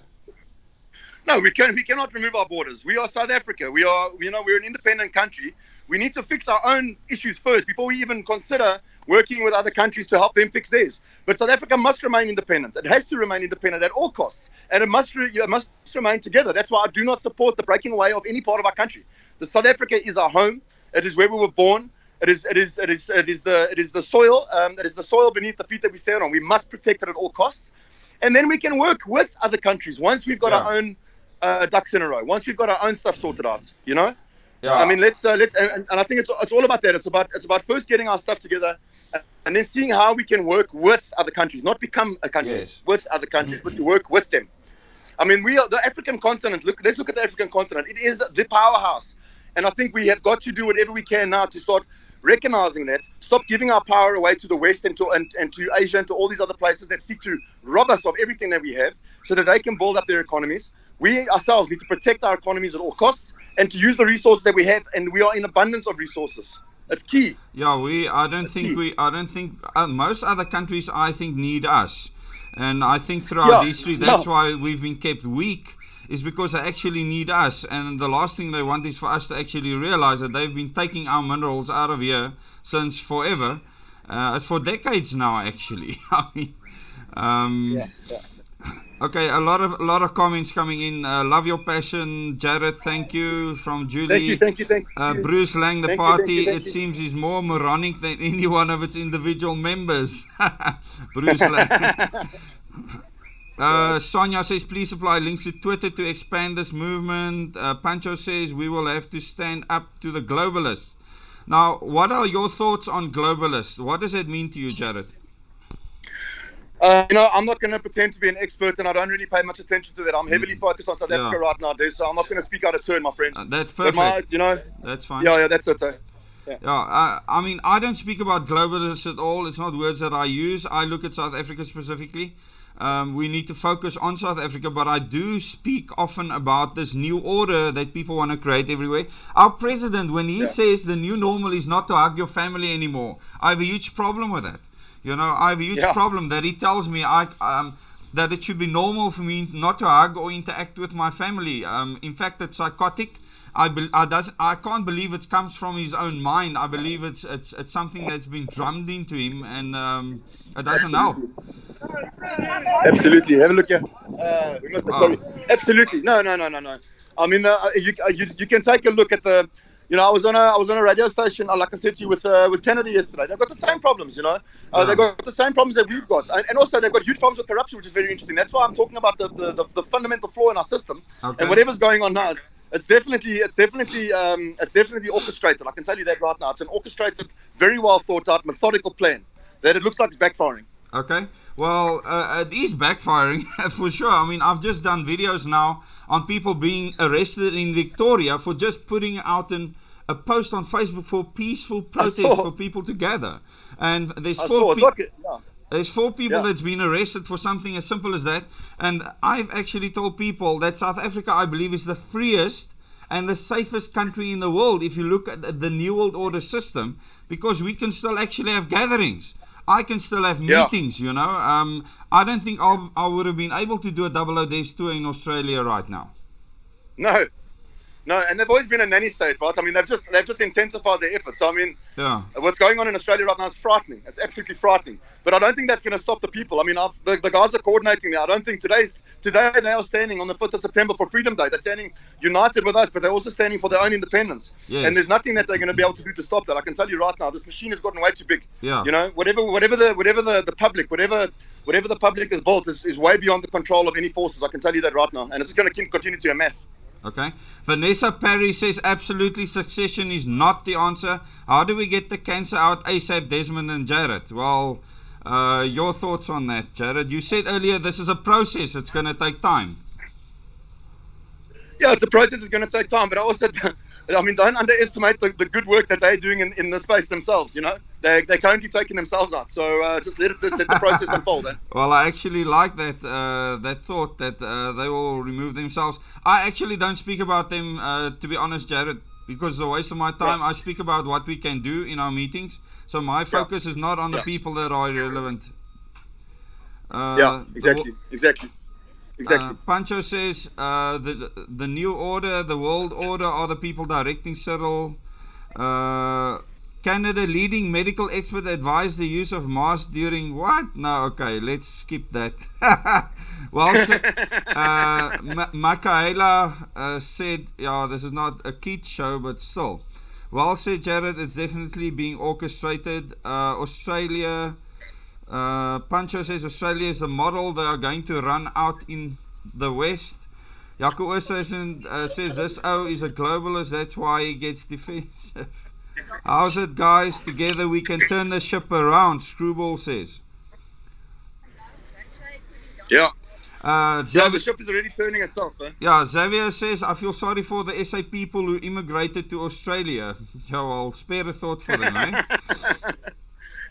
No, we cannot remove our borders. We are South Africa. We're an independent country. We need to fix our own issues first before we even consider working with other countries to help them fix theirs. But South Africa must remain independent. It has to remain independent at all costs, and it must remain together. That's why I do not support the breaking away of any part of our country. The South Africa is our home. It is where we were born. It is the soil. It is the soil beneath the feet that we stand on. We must protect it at all costs, and then we can work with other countries once we've got our own ducks in a row. Once we've got our own stuff sorted out, Yeah. I mean, let's and I think it's all about that. It's about first getting our stuff together, and then seeing how we can work with other countries, not become a country with other countries, but to work with them. I mean, we are the African continent. Let's look at the African continent. It is the powerhouse, and I think we have got to do whatever we can now to start recognizing that. Stop giving our power away to the West and to Asia and to all these other places that seek to rob us of everything that we have, so that they can build up their economies. We ourselves need to protect our economies at all costs and to use the resources that we have, and we are in abundance of resources. That's key. Yeah, I don't think most other countries, I think, need us. And I think throughout history, that's why we've been kept weak, is because they actually need us. And the last thing they want is for us to actually realize that they've been taking our minerals out of here since forever. It's for decades now, actually. I mean, okay, a lot of comments coming in. Love your passion, Jarette. Thank you from Julie. Thank you. Bruce Lang, the party. It seems is more moronic than any one of its individual members. Bruce Lang. Sonia says, please supply links to Twitter to expand this movement. Pancho says, we will have to stand up to the globalists. Now, what are your thoughts on globalists? What does that mean to you, Jarette? I'm not going to pretend to be an expert, and I don't really pay much attention to that. I'm heavily focused on South Africa right now, so I'm not going to speak out of turn, my friend. That's perfect. That's fine. Yeah, that's it. I mean, I don't speak about globalists at all. It's not words that I use. I look at South Africa specifically. We need to focus on South Africa, but I do speak often about this new order that people want to create everywhere. Our president, when he says the new normal is not to hug your family anymore, I have a huge problem with that. I have a huge problem that he tells me that it should be normal for me not to hug or interact with my family. In fact, it's psychotic. I can't believe it comes from his own mind. I believe it's something that's been drummed into him, and it doesn't help. Absolutely. Have a look here. Sorry. Absolutely. No. I mean, you can take a look at the. I was on a radio station, like I said to you, with Kennedy yesterday. They've got the same problems, They've got the same problems that we've got, and also they've got huge problems with corruption, which is very interesting. That's why I'm talking about the fundamental flaw in our system, and whatever's going on now. It's definitely orchestrated. I can tell you that right now. It's an orchestrated, very well thought out, methodical plan that it looks like it's backfiring. Okay. Well, it is backfiring for sure. I mean, I've just done videos now on people being arrested in Victoria for just putting out a post on Facebook for peaceful protest for people to gather. And there's four people that's been arrested for something as simple as that. And I've actually told people that South Africa, I believe, is the freest and the safest country in the world if you look at the New World Order system, because we can still actually have gatherings. I can still have meetings, you know. I don't think I would have been able to do a double O Days tour in Australia right now. No, and they've always been a nanny state, right? I mean, they've just intensified their efforts. So I mean, Yeah. what's going on in Australia right now is frightening. It's absolutely frightening. But I don't think that's going to stop the people. I mean, the guys are coordinating there. I don't think today they are standing on the 5th of September for Freedom Day. They're standing united with us, but they're also standing for their own independence. Yes. And there's nothing that they're going to be able to do to stop that. I can tell you right now, this machine has gotten way too big. Yeah. You know, whatever the public has built is way beyond the control of any forces. I can tell you that right now, and it's going to continue to amass. Okay. Vanessa Parry says absolutely succession is not the answer. How do we get the cancer out ASAP, Desmond and Jarette? Well, your thoughts on that, Jarette? You said earlier this is a process. It's going to take time. Yeah, it's a process. It's going to take time. But I mean, don't underestimate the good work that they're doing in the space themselves, you know. They're currently taking themselves out. So just let the process unfold. Well, I actually like that thought that they will remove themselves. I actually don't speak about them, to be honest, Jarette, because it's a waste of my time. Yeah. I speak about what we can do in our meetings. So my focus is not on the people that are irrelevant. Exactly. Pancho says the new order, the world order, are the people directing Cyril. Canada leading medical expert advised the use of masks during what? No, okay, let's skip that. Well, Michaela said, yeah, this is not a kids show, but still. Well said, Jarette, it's definitely being orchestrated. Australia. Pancho says Australia is the model they are going to run out in the West. Jaco says this is a globalist, that's why he gets defensive. How's it, guys? Together we can turn the ship around, Screwball says. Yeah. The ship is already turning itself. Yeah, Xavier says, I feel sorry for the SA people who immigrated to Australia. Yeah, well, spare a thought for them, eh?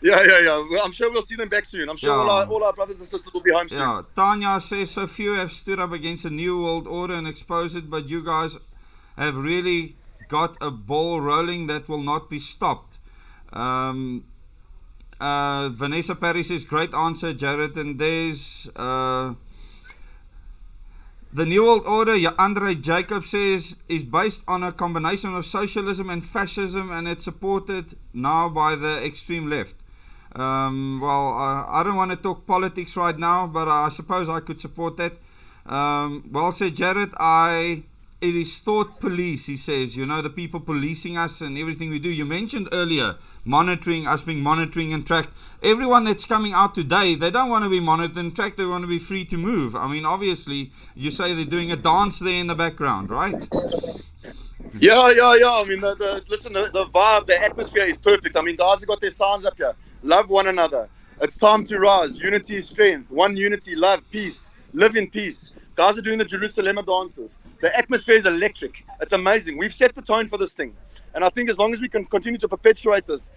Yeah. Well, I'm sure we'll see them back soon. I'm sure all our brothers and sisters will be home soon. Yeah. Tanya says, so few have stood up against the New World Order and exposed it, but you guys have really got a ball rolling that will not be stopped. Vanessa Parry says, great answer, Jarette. And there's the New World Order, Andre Jacob says, is based on a combination of socialism and fascism, and it's supported now by the extreme left. I don't want to talk politics right now, but I suppose I could support that. Well said, Jarette. It is thought police, he says, you know, the people policing us and everything we do. You mentioned earlier monitoring, us being monitoring and tracked. Everyone that's coming out today, they don't want to be monitored and tracked, they want to be free to move. I mean, obviously, you say they're doing a dance there in the background, right? Yeah. I mean, the vibe, the atmosphere is perfect. I mean, guys have got their signs up here. Love one another. It's time to rise. Unity is strength. One unity, love, peace. Live in peace. Guys are doing the Jerusalem dances. The atmosphere is electric. It's amazing. We've set the tone for this thing. And I think as long as we can continue to perpetuate this,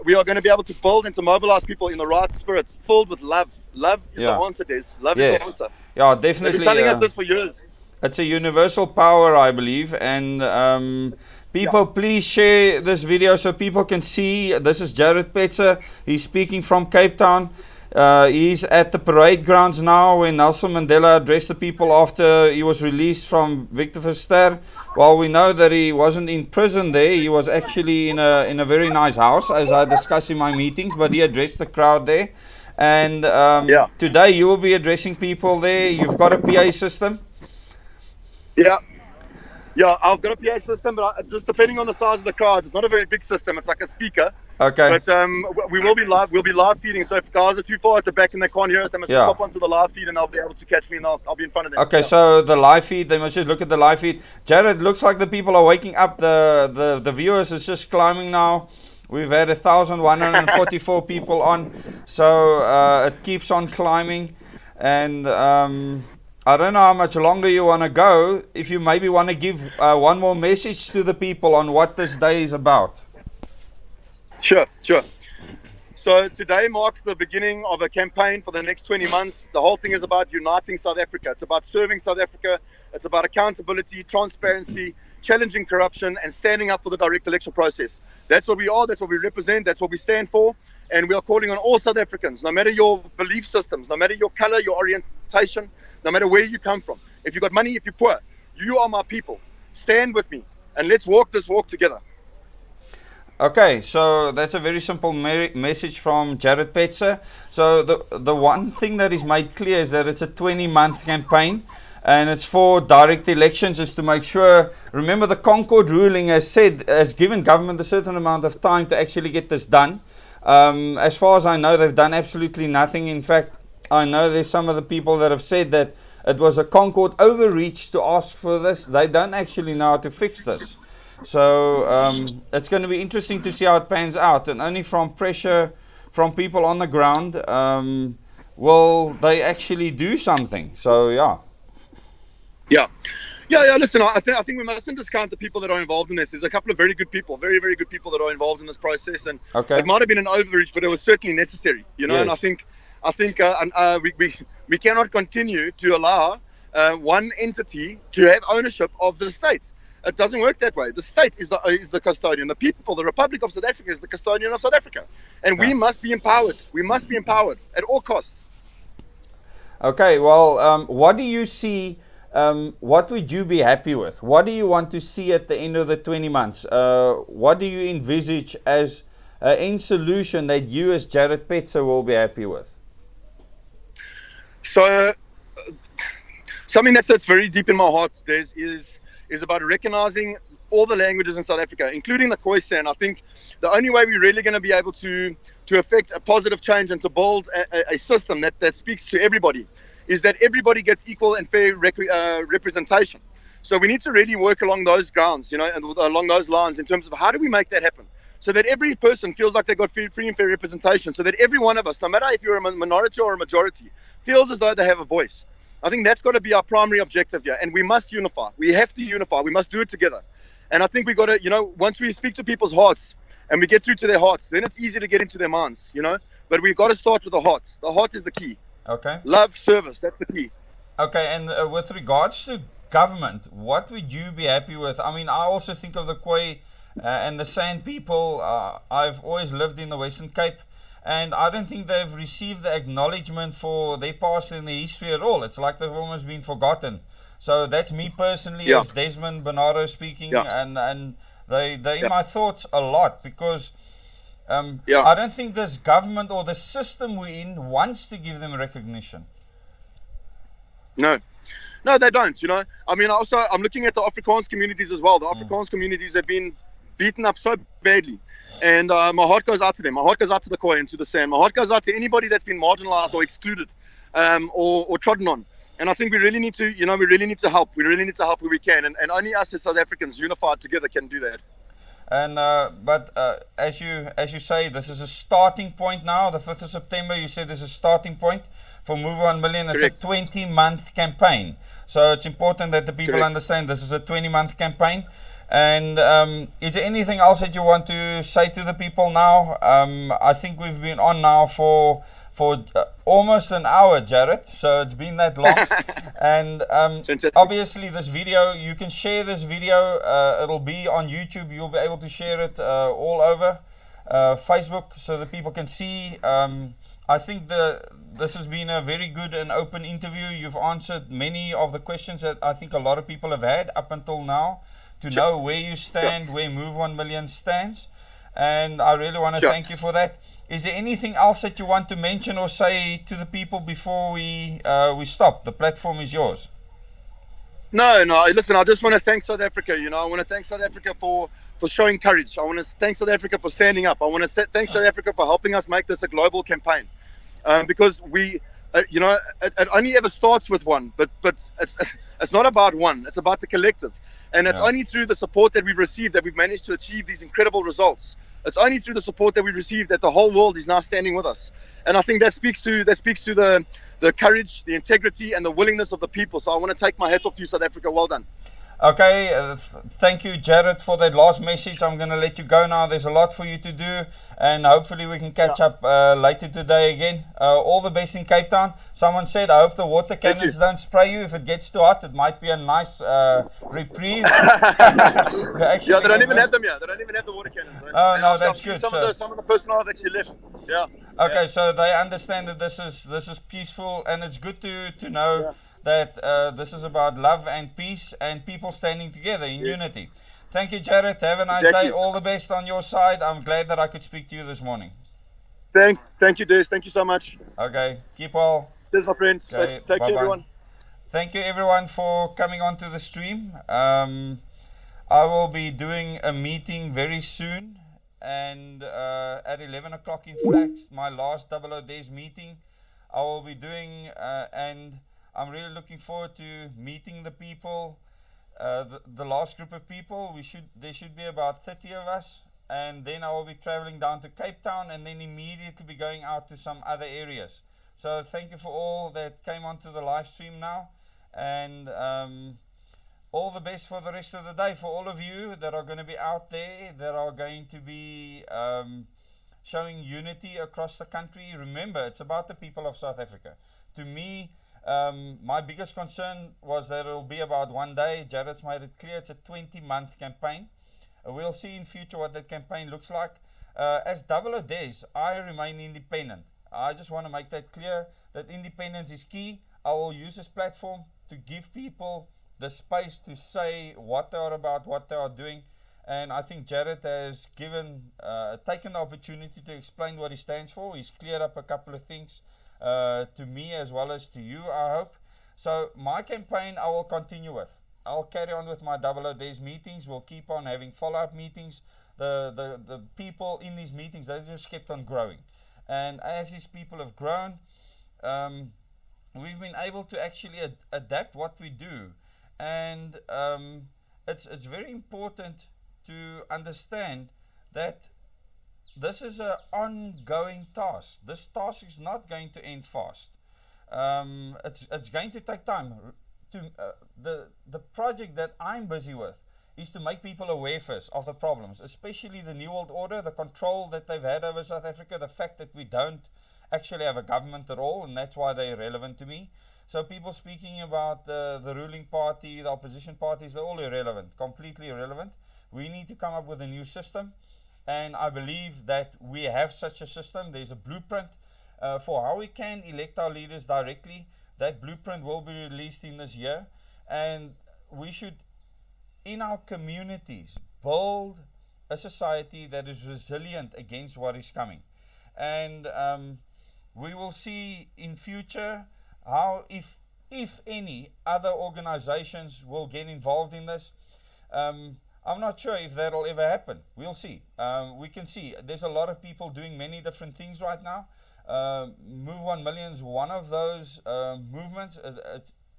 we are going to be able to build and to mobilize people in the right spirits, filled with love. Love is the answer, Des. Love is the answer. Yeah, definitely. They've been telling us this for years. It's a universal power, I believe. And people, please share this video so people can see. This is Jarette Petzer. He's speaking from Cape Town. He's at the parade grounds now when Nelson Mandela addressed the people after he was released from Victor Verster. Well, we know that he wasn't in prison there. He was actually in a very nice house, as I discuss in my meetings, but he addressed the crowd there. And today you will be addressing people there. You've got a PA system? Yeah, I've got a PA system, but just depending on the size of the crowd, it's not a very big system. It's like a speaker. Okay. But we will be live. We'll be live feeding. So if guys are too far at the back and they can't hear us, they must just pop onto the live feed and they'll be able to catch me and I'll be in front of them. Okay, so the live feed, they must just look at the live feed. Jarette, looks like the people are waking up. The viewers is just climbing now. We've had 1,144 people on, so it keeps on climbing. And I don't know how much longer you want to go. If you maybe want to give one more message to the people on what this day is about. Sure. So today marks the beginning of a campaign for the next 20 months. The whole thing is about uniting South Africa. It's about serving South Africa. It's about accountability, transparency, challenging corruption, and standing up for the direct election process. That's what we are. That's what we represent. That's what we stand for. And we are calling on all South Africans, no matter your belief systems, no matter your color, your orientation, no matter where you come from. If you've got money, if you're poor, you are my people. Stand with me and let's walk this walk together. Okay, so that's a very simple message from Jarette Petzer. So the one thing that is made clear is that it's a 20-month campaign, and it's for direct elections, is to make sure. Remember, the Concord ruling has given government a certain amount of time to actually get this done. As far as I know, they've done absolutely nothing. In fact, I know there's some of the people that have said that it was a Concord overreach to ask for this. They don't actually know how to fix this. So it's going to be interesting to see how it pans out, and only from pressure from people on the ground will they actually do something. So yeah. Listen, I think we mustn't discount the people that are involved in this. There's a couple of very good people, very, very good people that are involved in this process, and it might have been an overreach, but it was certainly necessary, you know. Yes. And I think we cannot continue to allow one entity to have ownership of the state. It doesn't work that way. The state is the custodian. The people, the Republic of South Africa, is the custodian of South Africa, and we must be empowered. We must be empowered at all costs. Okay. Well, what do you see? What would you be happy with? What do you want to see at the end of the 20 months? What do you envisage as an end solution that you as Jarette Petzer will be happy with? So, something that sits very deep in my heart, is about recognizing all the languages in South Africa, including the Khoisan. I think the only way we're really going to be able to affect a positive change and to build a system that speaks to everybody is that everybody gets equal and fair representation. So we need to really work along those grounds, you know, and along those lines in terms of how do we make that happen so that every person feels like they got free and fair representation, so that every one of us, no matter if you're a minority or a majority, feels as though they have a voice. I think that's got to be our primary objective here, and we must unify. We have to unify. We must do it together. And I think we got to, you know, once we speak to people's hearts and we get through to their hearts, then it's easy to get into their minds, you know. But we've got to start with the heart. The heart is the key. Okay. Love, service, that's the key. Okay, and with regards to government, what would you be happy with? I mean, I also think of the Khoi and the San people. I've always lived in the Western Cape, and I don't think they've received the acknowledgement for their past and their history at all. It's like they've almost been forgotten. So that's me personally, as Desmond Bernardo speaking, and they're in my thoughts a lot, because I don't think this government or the system we're in wants to give them recognition. No, they don't, you know. I mean, I'm looking at the Afrikaans communities as well. The Afrikaans communities have been beaten up so badly. And my heart goes out to them. My heart goes out to the Khoi and to the San. My heart goes out to anybody that's been marginalized or excluded or trodden on. And I think we really need to, you know, help. We really need to help where we can. And only us as South Africans unified together can do that. And but as you say, this is a starting point now. The 5th of September, you said this is a starting point for Move 1 Million. It's Correct. A 20-month campaign. So it's important that the people Correct. understand this is a 20-month campaign. And is there anything else that you want to say to the people now? I think we've been on now for almost an hour, Jarette, so it's been that long. And obviously this video, you can share this video. It'll be on YouTube. You'll be able to share it all over Facebook so that people can see. I think this has been a very good and open interview. You've answered many of the questions that I think a lot of people have had up until now, to know where you stand, where Move 1 Million stands. And I really want to thank you for that. Is there anything else that you want to mention or say to the people before we stop? The platform is yours. No. Listen, I just want to thank South Africa. You know, I want to thank South Africa for showing courage. I want to thank South Africa for standing up. I want to thank South Africa for helping us make this a global campaign. Because we, you know, it only ever starts with one, but it's not about one. It's about the collective. And it's only through the support that we've received that we've managed to achieve these incredible results. It's only through the support that we've received that the whole world is now standing with us. And I think that speaks to the courage, the integrity, and the willingness of the people. So I want to take my hat off to you, South Africa. Well done. Okay, thank you, Jarette, for that last message. I'm going to let you go now. There's a lot for you to do, and hopefully we can catch up later today again. All the best in Cape Town. Someone said, I hope the water cannons don't spray you if it gets too hot. It might be a nice reprieve. Yeah, they don't even have them here. They don't even have the water cannons. Right? Oh, And no, I've that's seen good. some of the personnel have actually left. Yeah. Okay, so they understand that this is peaceful, and it's good to know that this is about love and peace and people standing together in unity. Thank you, Jarette. Have a nice day. All the best on your side. I'm glad that I could speak to you this morning. Thanks. Thank you, Des. Thank you so much. Okay, keep well. Cheers, my friends. Okay, Take care, everyone. Thank you, everyone, for coming on to the stream. I will be doing a meeting very soon, and at 11 o'clock, in fact, my last 00 Days meeting, I will be doing, and I'm really looking forward to meeting the people, the last group of people. There should be about 30 of us, and then I will be traveling down to Cape Town, and then immediately be going out to some other areas. So thank you for all that came onto the live stream now, and all the best for the rest of the day. For all of you that are going to be out there, that are going to be showing unity across the country, remember, it's about the people of South Africa. To me, my biggest concern was that it will be about one day. Jarette's made it clear it's a 20-month campaign. We'll see in future what that campaign looks like. As 00 Days, I remain independent. I just want to make that clear, that independence is key. I will use this platform to give people the space to say what they are about, what they are doing. And I think Jarette has taken the opportunity to explain what he stands for. He's cleared up a couple of things to me as well as to you, I hope. So my campaign I will continue with. I'll carry on with my 00 Days meetings. We'll keep on having follow-up meetings. The people in these meetings, they just kept on growing. And as these people have grown, we've been able to actually adapt what we do. And it's very important to understand that this is an ongoing task. This task is not going to end fast. It's going to take time. The project that I'm busy with is to make people aware first of the problems, especially the New World Order, the control that they've had over South Africa, the fact that we don't actually have a government at all, and that's why they're irrelevant to me. So people speaking about the ruling party, the opposition parties, they're all irrelevant, completely irrelevant. We need to come up with a new system, and I believe that we have such a system. There's a blueprint for how we can elect our leaders directly. That blueprint will be released in this year, and we should, in our communities, build a society that is resilient against what is coming. And we will see in future how, if any other organizations will get involved in this. I'm not sure if that'll ever happen. We'll see. We can see there's a lot of people doing many different things right now. Move 1 Million is one of those movements.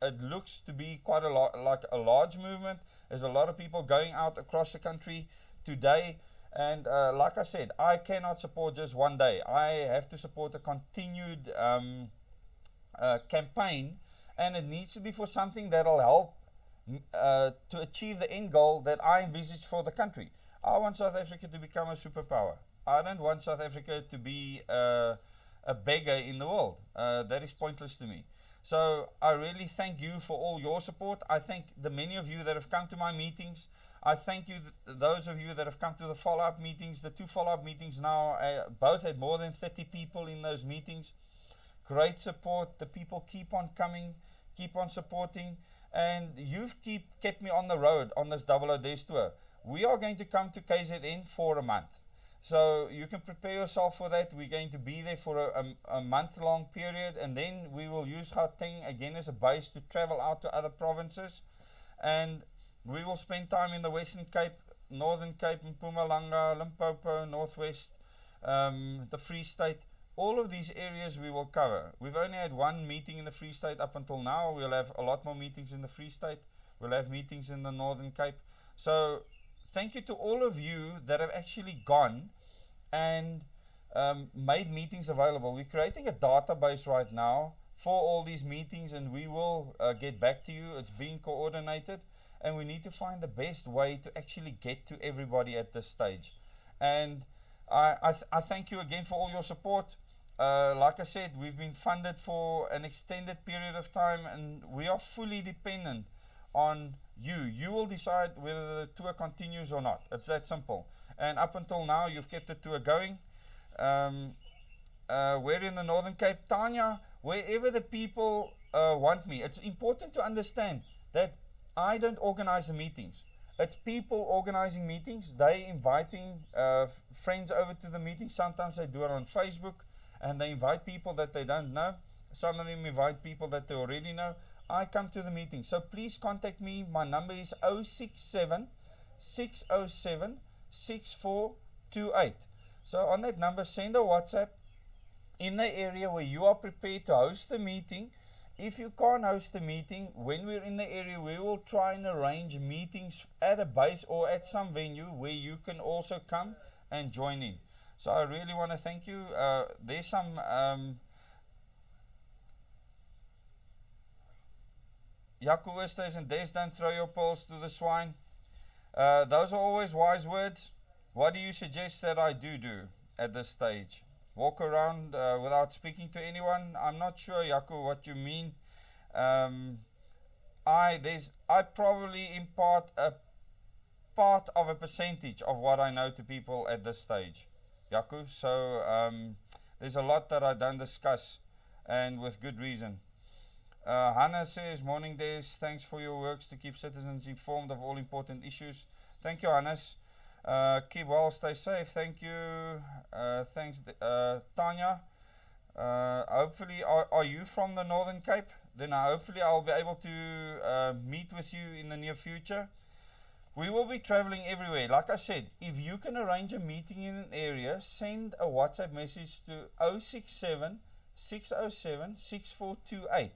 It looks to be quite a lot like a large movement. There's a lot of people going out across the country today, and like I said, I cannot support just one day. I have to support a continued campaign, and it needs to be for something that will help to achieve the end goal that I envisage for the country. I want South Africa to become a superpower. I don't want South Africa to be a beggar in the world. That is pointless to me. So I really thank you for all your support. I thank the many of you that have come to my meetings. I thank you, those of you that have come to the follow-up meetings. The 2 follow-up meetings now, both had more than 30 people in those meetings. Great support. The people keep on coming, keep on supporting, and you've kept me on the road on this 00 Days tour. We are going to come to KZN for a month. So you can prepare yourself for that. We're going to be there for a month-long period, and then we will use Gauteng again as a base to travel out to other provinces. And we will spend time in the Western Cape, Northern Cape, Mpumalanga, Limpopo, Northwest, the Free State. All of these areas we will cover. We've only had 1 meeting in the Free State up until now. We'll have a lot more meetings in the Free State. We'll have meetings in the Northern Cape. So thank you to all of you that have actually gone and made meetings available. We're creating a database right now for all these meetings, and we will get back to you. It's being coordinated, and we need to find the best way to actually get to everybody at this stage. And I thank you again for all your support. Like I said, we've been funded for an extended period of time, and we are fully dependent on you. You will decide whether the tour continues or not. It's that simple. And up until now, you've kept the tour going. We're in the Northern Cape. Tanya, wherever the people want me, it's important to understand that I don't organize the meetings. It's people organizing meetings. They inviting friends over to the meeting. Sometimes they do it on Facebook, and they invite people that they don't know. Some of them invite people that they already know. I come to the meeting. So please contact me. My number is 067 607 6428. So on that number, send a WhatsApp in the area where you are prepared to host a meeting. If you can't host a meeting, when we're in the area, we will try and arrange meetings at a base or at some venue where you can also come and join in. So I really want to thank you. There's some Jaco says, and Des, don't throw your pearls to the swine. Those are always wise words. What do you suggest that I do at this stage? Walk around without speaking to anyone? I'm not sure, Jaco, what you mean. I probably impart a part of a percentage of what I know to people at this stage, Jaco. So there's a lot that I don't discuss, and with good reason. Hannah says, morning Des, thanks for your works to keep citizens informed of all important issues. Thank you, Hannes. Keep well, stay safe. Thank you. Thanks, Tanya. Hopefully, are you from the Northern Cape? Then hopefully I'll be able to meet with you in the near future. We will be traveling everywhere. Like I said, if you can arrange a meeting in an area, send a WhatsApp message to 067 607 6428.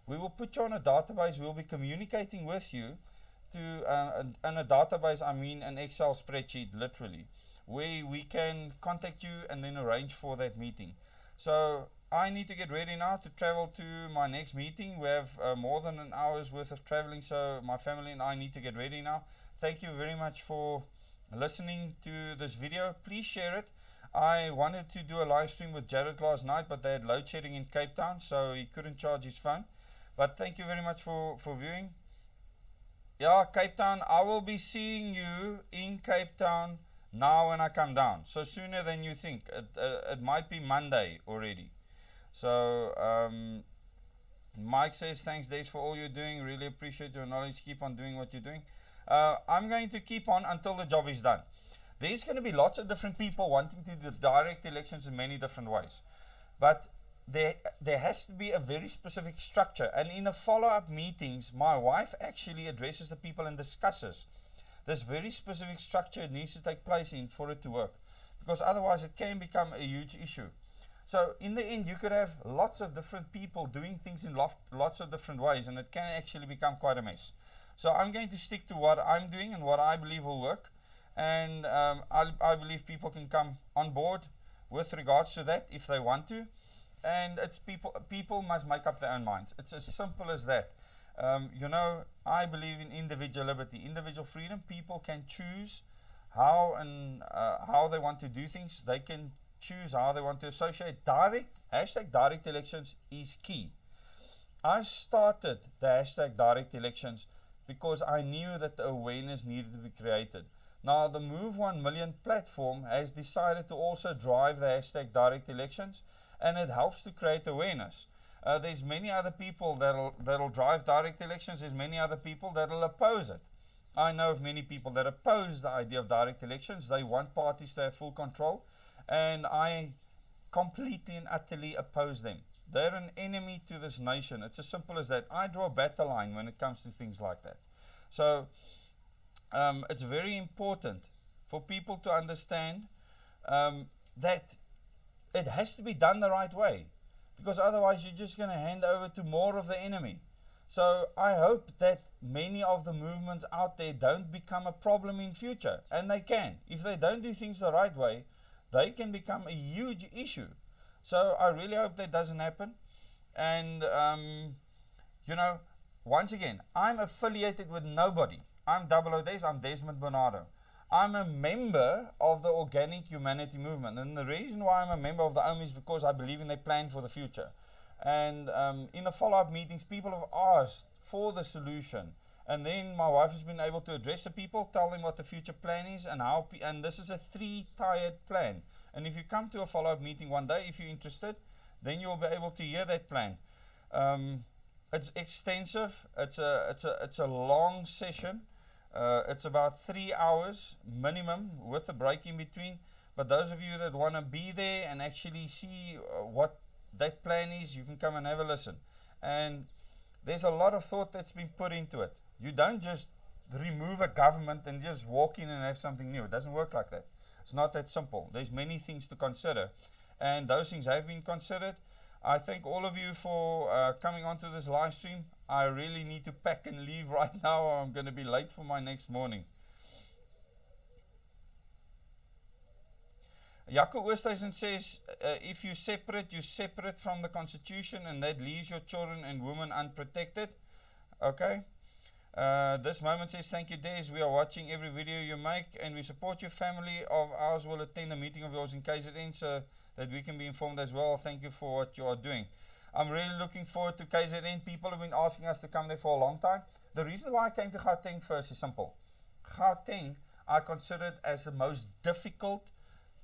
We will put you on a database. We'll be communicating with you to in a database, I mean an Excel spreadsheet, literally, where we can contact you and then arrange for that meeting. So I need to get ready now to travel to my next meeting. We have more than an hour's worth of traveling, so my family and I need to get ready now. Thank you very much for listening to this video. Please share it. I wanted to do a live stream with Jarette last night, but they had load shedding in Cape Town, so he couldn't charge his phone. But thank you very much for viewing. Yeah, Cape Town, I will be seeing you in Cape Town now when I come down. So sooner than you think. It might be Monday already. So Mike says, thanks Des for all you're doing. Really appreciate your knowledge. Keep on doing what you're doing. I'm going to keep on until the job is done. There's going to be lots of different people wanting to do direct elections in many different ways. But there has to be a very specific structure, and in the follow-up meetings my wife actually addresses the people and discusses this very specific structure it needs to take place in for it to work, because otherwise it can become a huge issue. So in the end you could have lots of different people doing things in lots of different ways, and it can actually become quite a mess. So I'm going to stick to what I'm doing and what I believe will work, and I believe people can come on board with regards to that if they want to. And it's people must make up their own minds. It's as simple as that. You know, I believe in individual liberty, individual freedom. People can choose how they want to do things. They can choose how they want to associate. Direct elections is key. I started the #direct elections because I knew that the awareness needed to be created. Now the Move 1 Million platform has decided to also drive the #direct elections, and it helps to create awareness. There's many other people that'll drive direct elections. There's many other people that'll oppose it. I know of many people that oppose the idea of direct elections. They want parties to have full control, and I completely and utterly oppose them. They're an enemy to this nation. It's as simple as that. I draw a battle line when it comes to things like that. So it's very important for people to understand that it has to be done the right way, because otherwise you're just going to hand over to more of the enemy. So I hope that many of the movements out there don't become a problem in future, and they can. If they don't do things the right way, they can become a huge issue. So I really hope that doesn't happen. And you know, once again, I'm affiliated with nobody. I'm 00 Des, I'm Desmond Bernardo. I'm a member of the Organic Humanity Movement, and the reason why I'm a member of the OM is because I believe in a plan for the future. And in the follow-up meetings, people have asked for the solution, and then my wife has been able to address the people, tell them what the future plan is, and how. And this is a 3-tiered plan. And if you come to a follow-up meeting one day, if you're interested, then you'll be able to hear that plan. It's extensive. It's a long session. It's about 3 hours minimum with a break in between. But those of you that want to be there and actually see what that plan is, you can come and have a listen. And there's a lot of thought that's been put into it. You don't just remove a government and just walk in and have something new. It doesn't work like that. It's not that simple. There's many things to consider, and those things have been considered. I thank all of you for coming onto this live stream. I really need to pack and leave right now, or I'm going to be late for my next morning. Jaco Oosthuizen says, if you're separate from the Constitution, and that leaves your children and women unprotected. Okay. This moment says, thank you Des, we are watching every video you make, and we support your family of ours will attend a meeting of yours in KZN so that we can be informed as well. Thank you for what you are doing. I'm really looking forward to KZN. People have been asking us to come there for a long time. The reason why I came to Gauteng first is simple. Gauteng I considered as the most difficult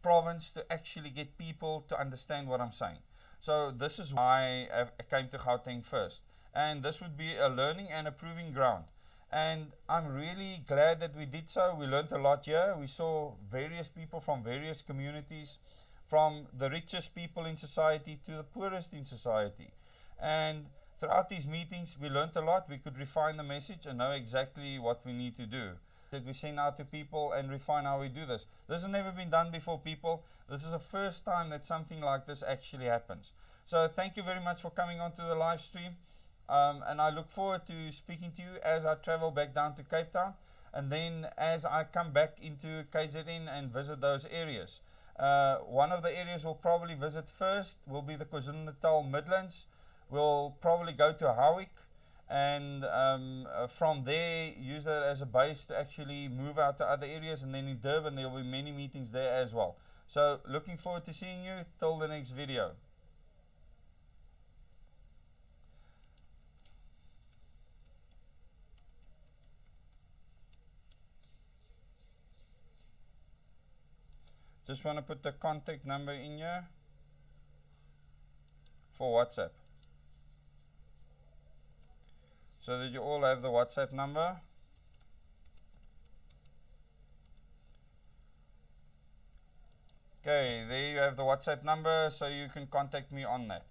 province to actually get people to understand what I'm saying. So this is why I came to Gauteng first. And this would be a learning and a proving ground. And I'm really glad that we did so. We learned a lot here. We saw various people from various communities, from the richest people in society to the poorest in society. And throughout these meetings, we learned a lot. We could refine the message and know exactly what we need to do. That we send out to people and refine how we do this. This has never been done before, people. This is the first time that something like this actually happens. So thank you very much for coming onto the live stream. And I look forward to speaking to you as I travel back down to Cape Town, and then as I come back into KZN and visit those areas. One of the areas we'll probably visit first will be the KwaZulu-Natal Midlands. We'll probably go to Howick, and from there use that as a base to actually move out to other areas, and then in Durban there will be many meetings there as well. So looking forward to seeing you till the next video. Just want to put the contact number in here for WhatsApp, so that you all have the WhatsApp number. Okay, there you have the WhatsApp number, so you can contact me on that.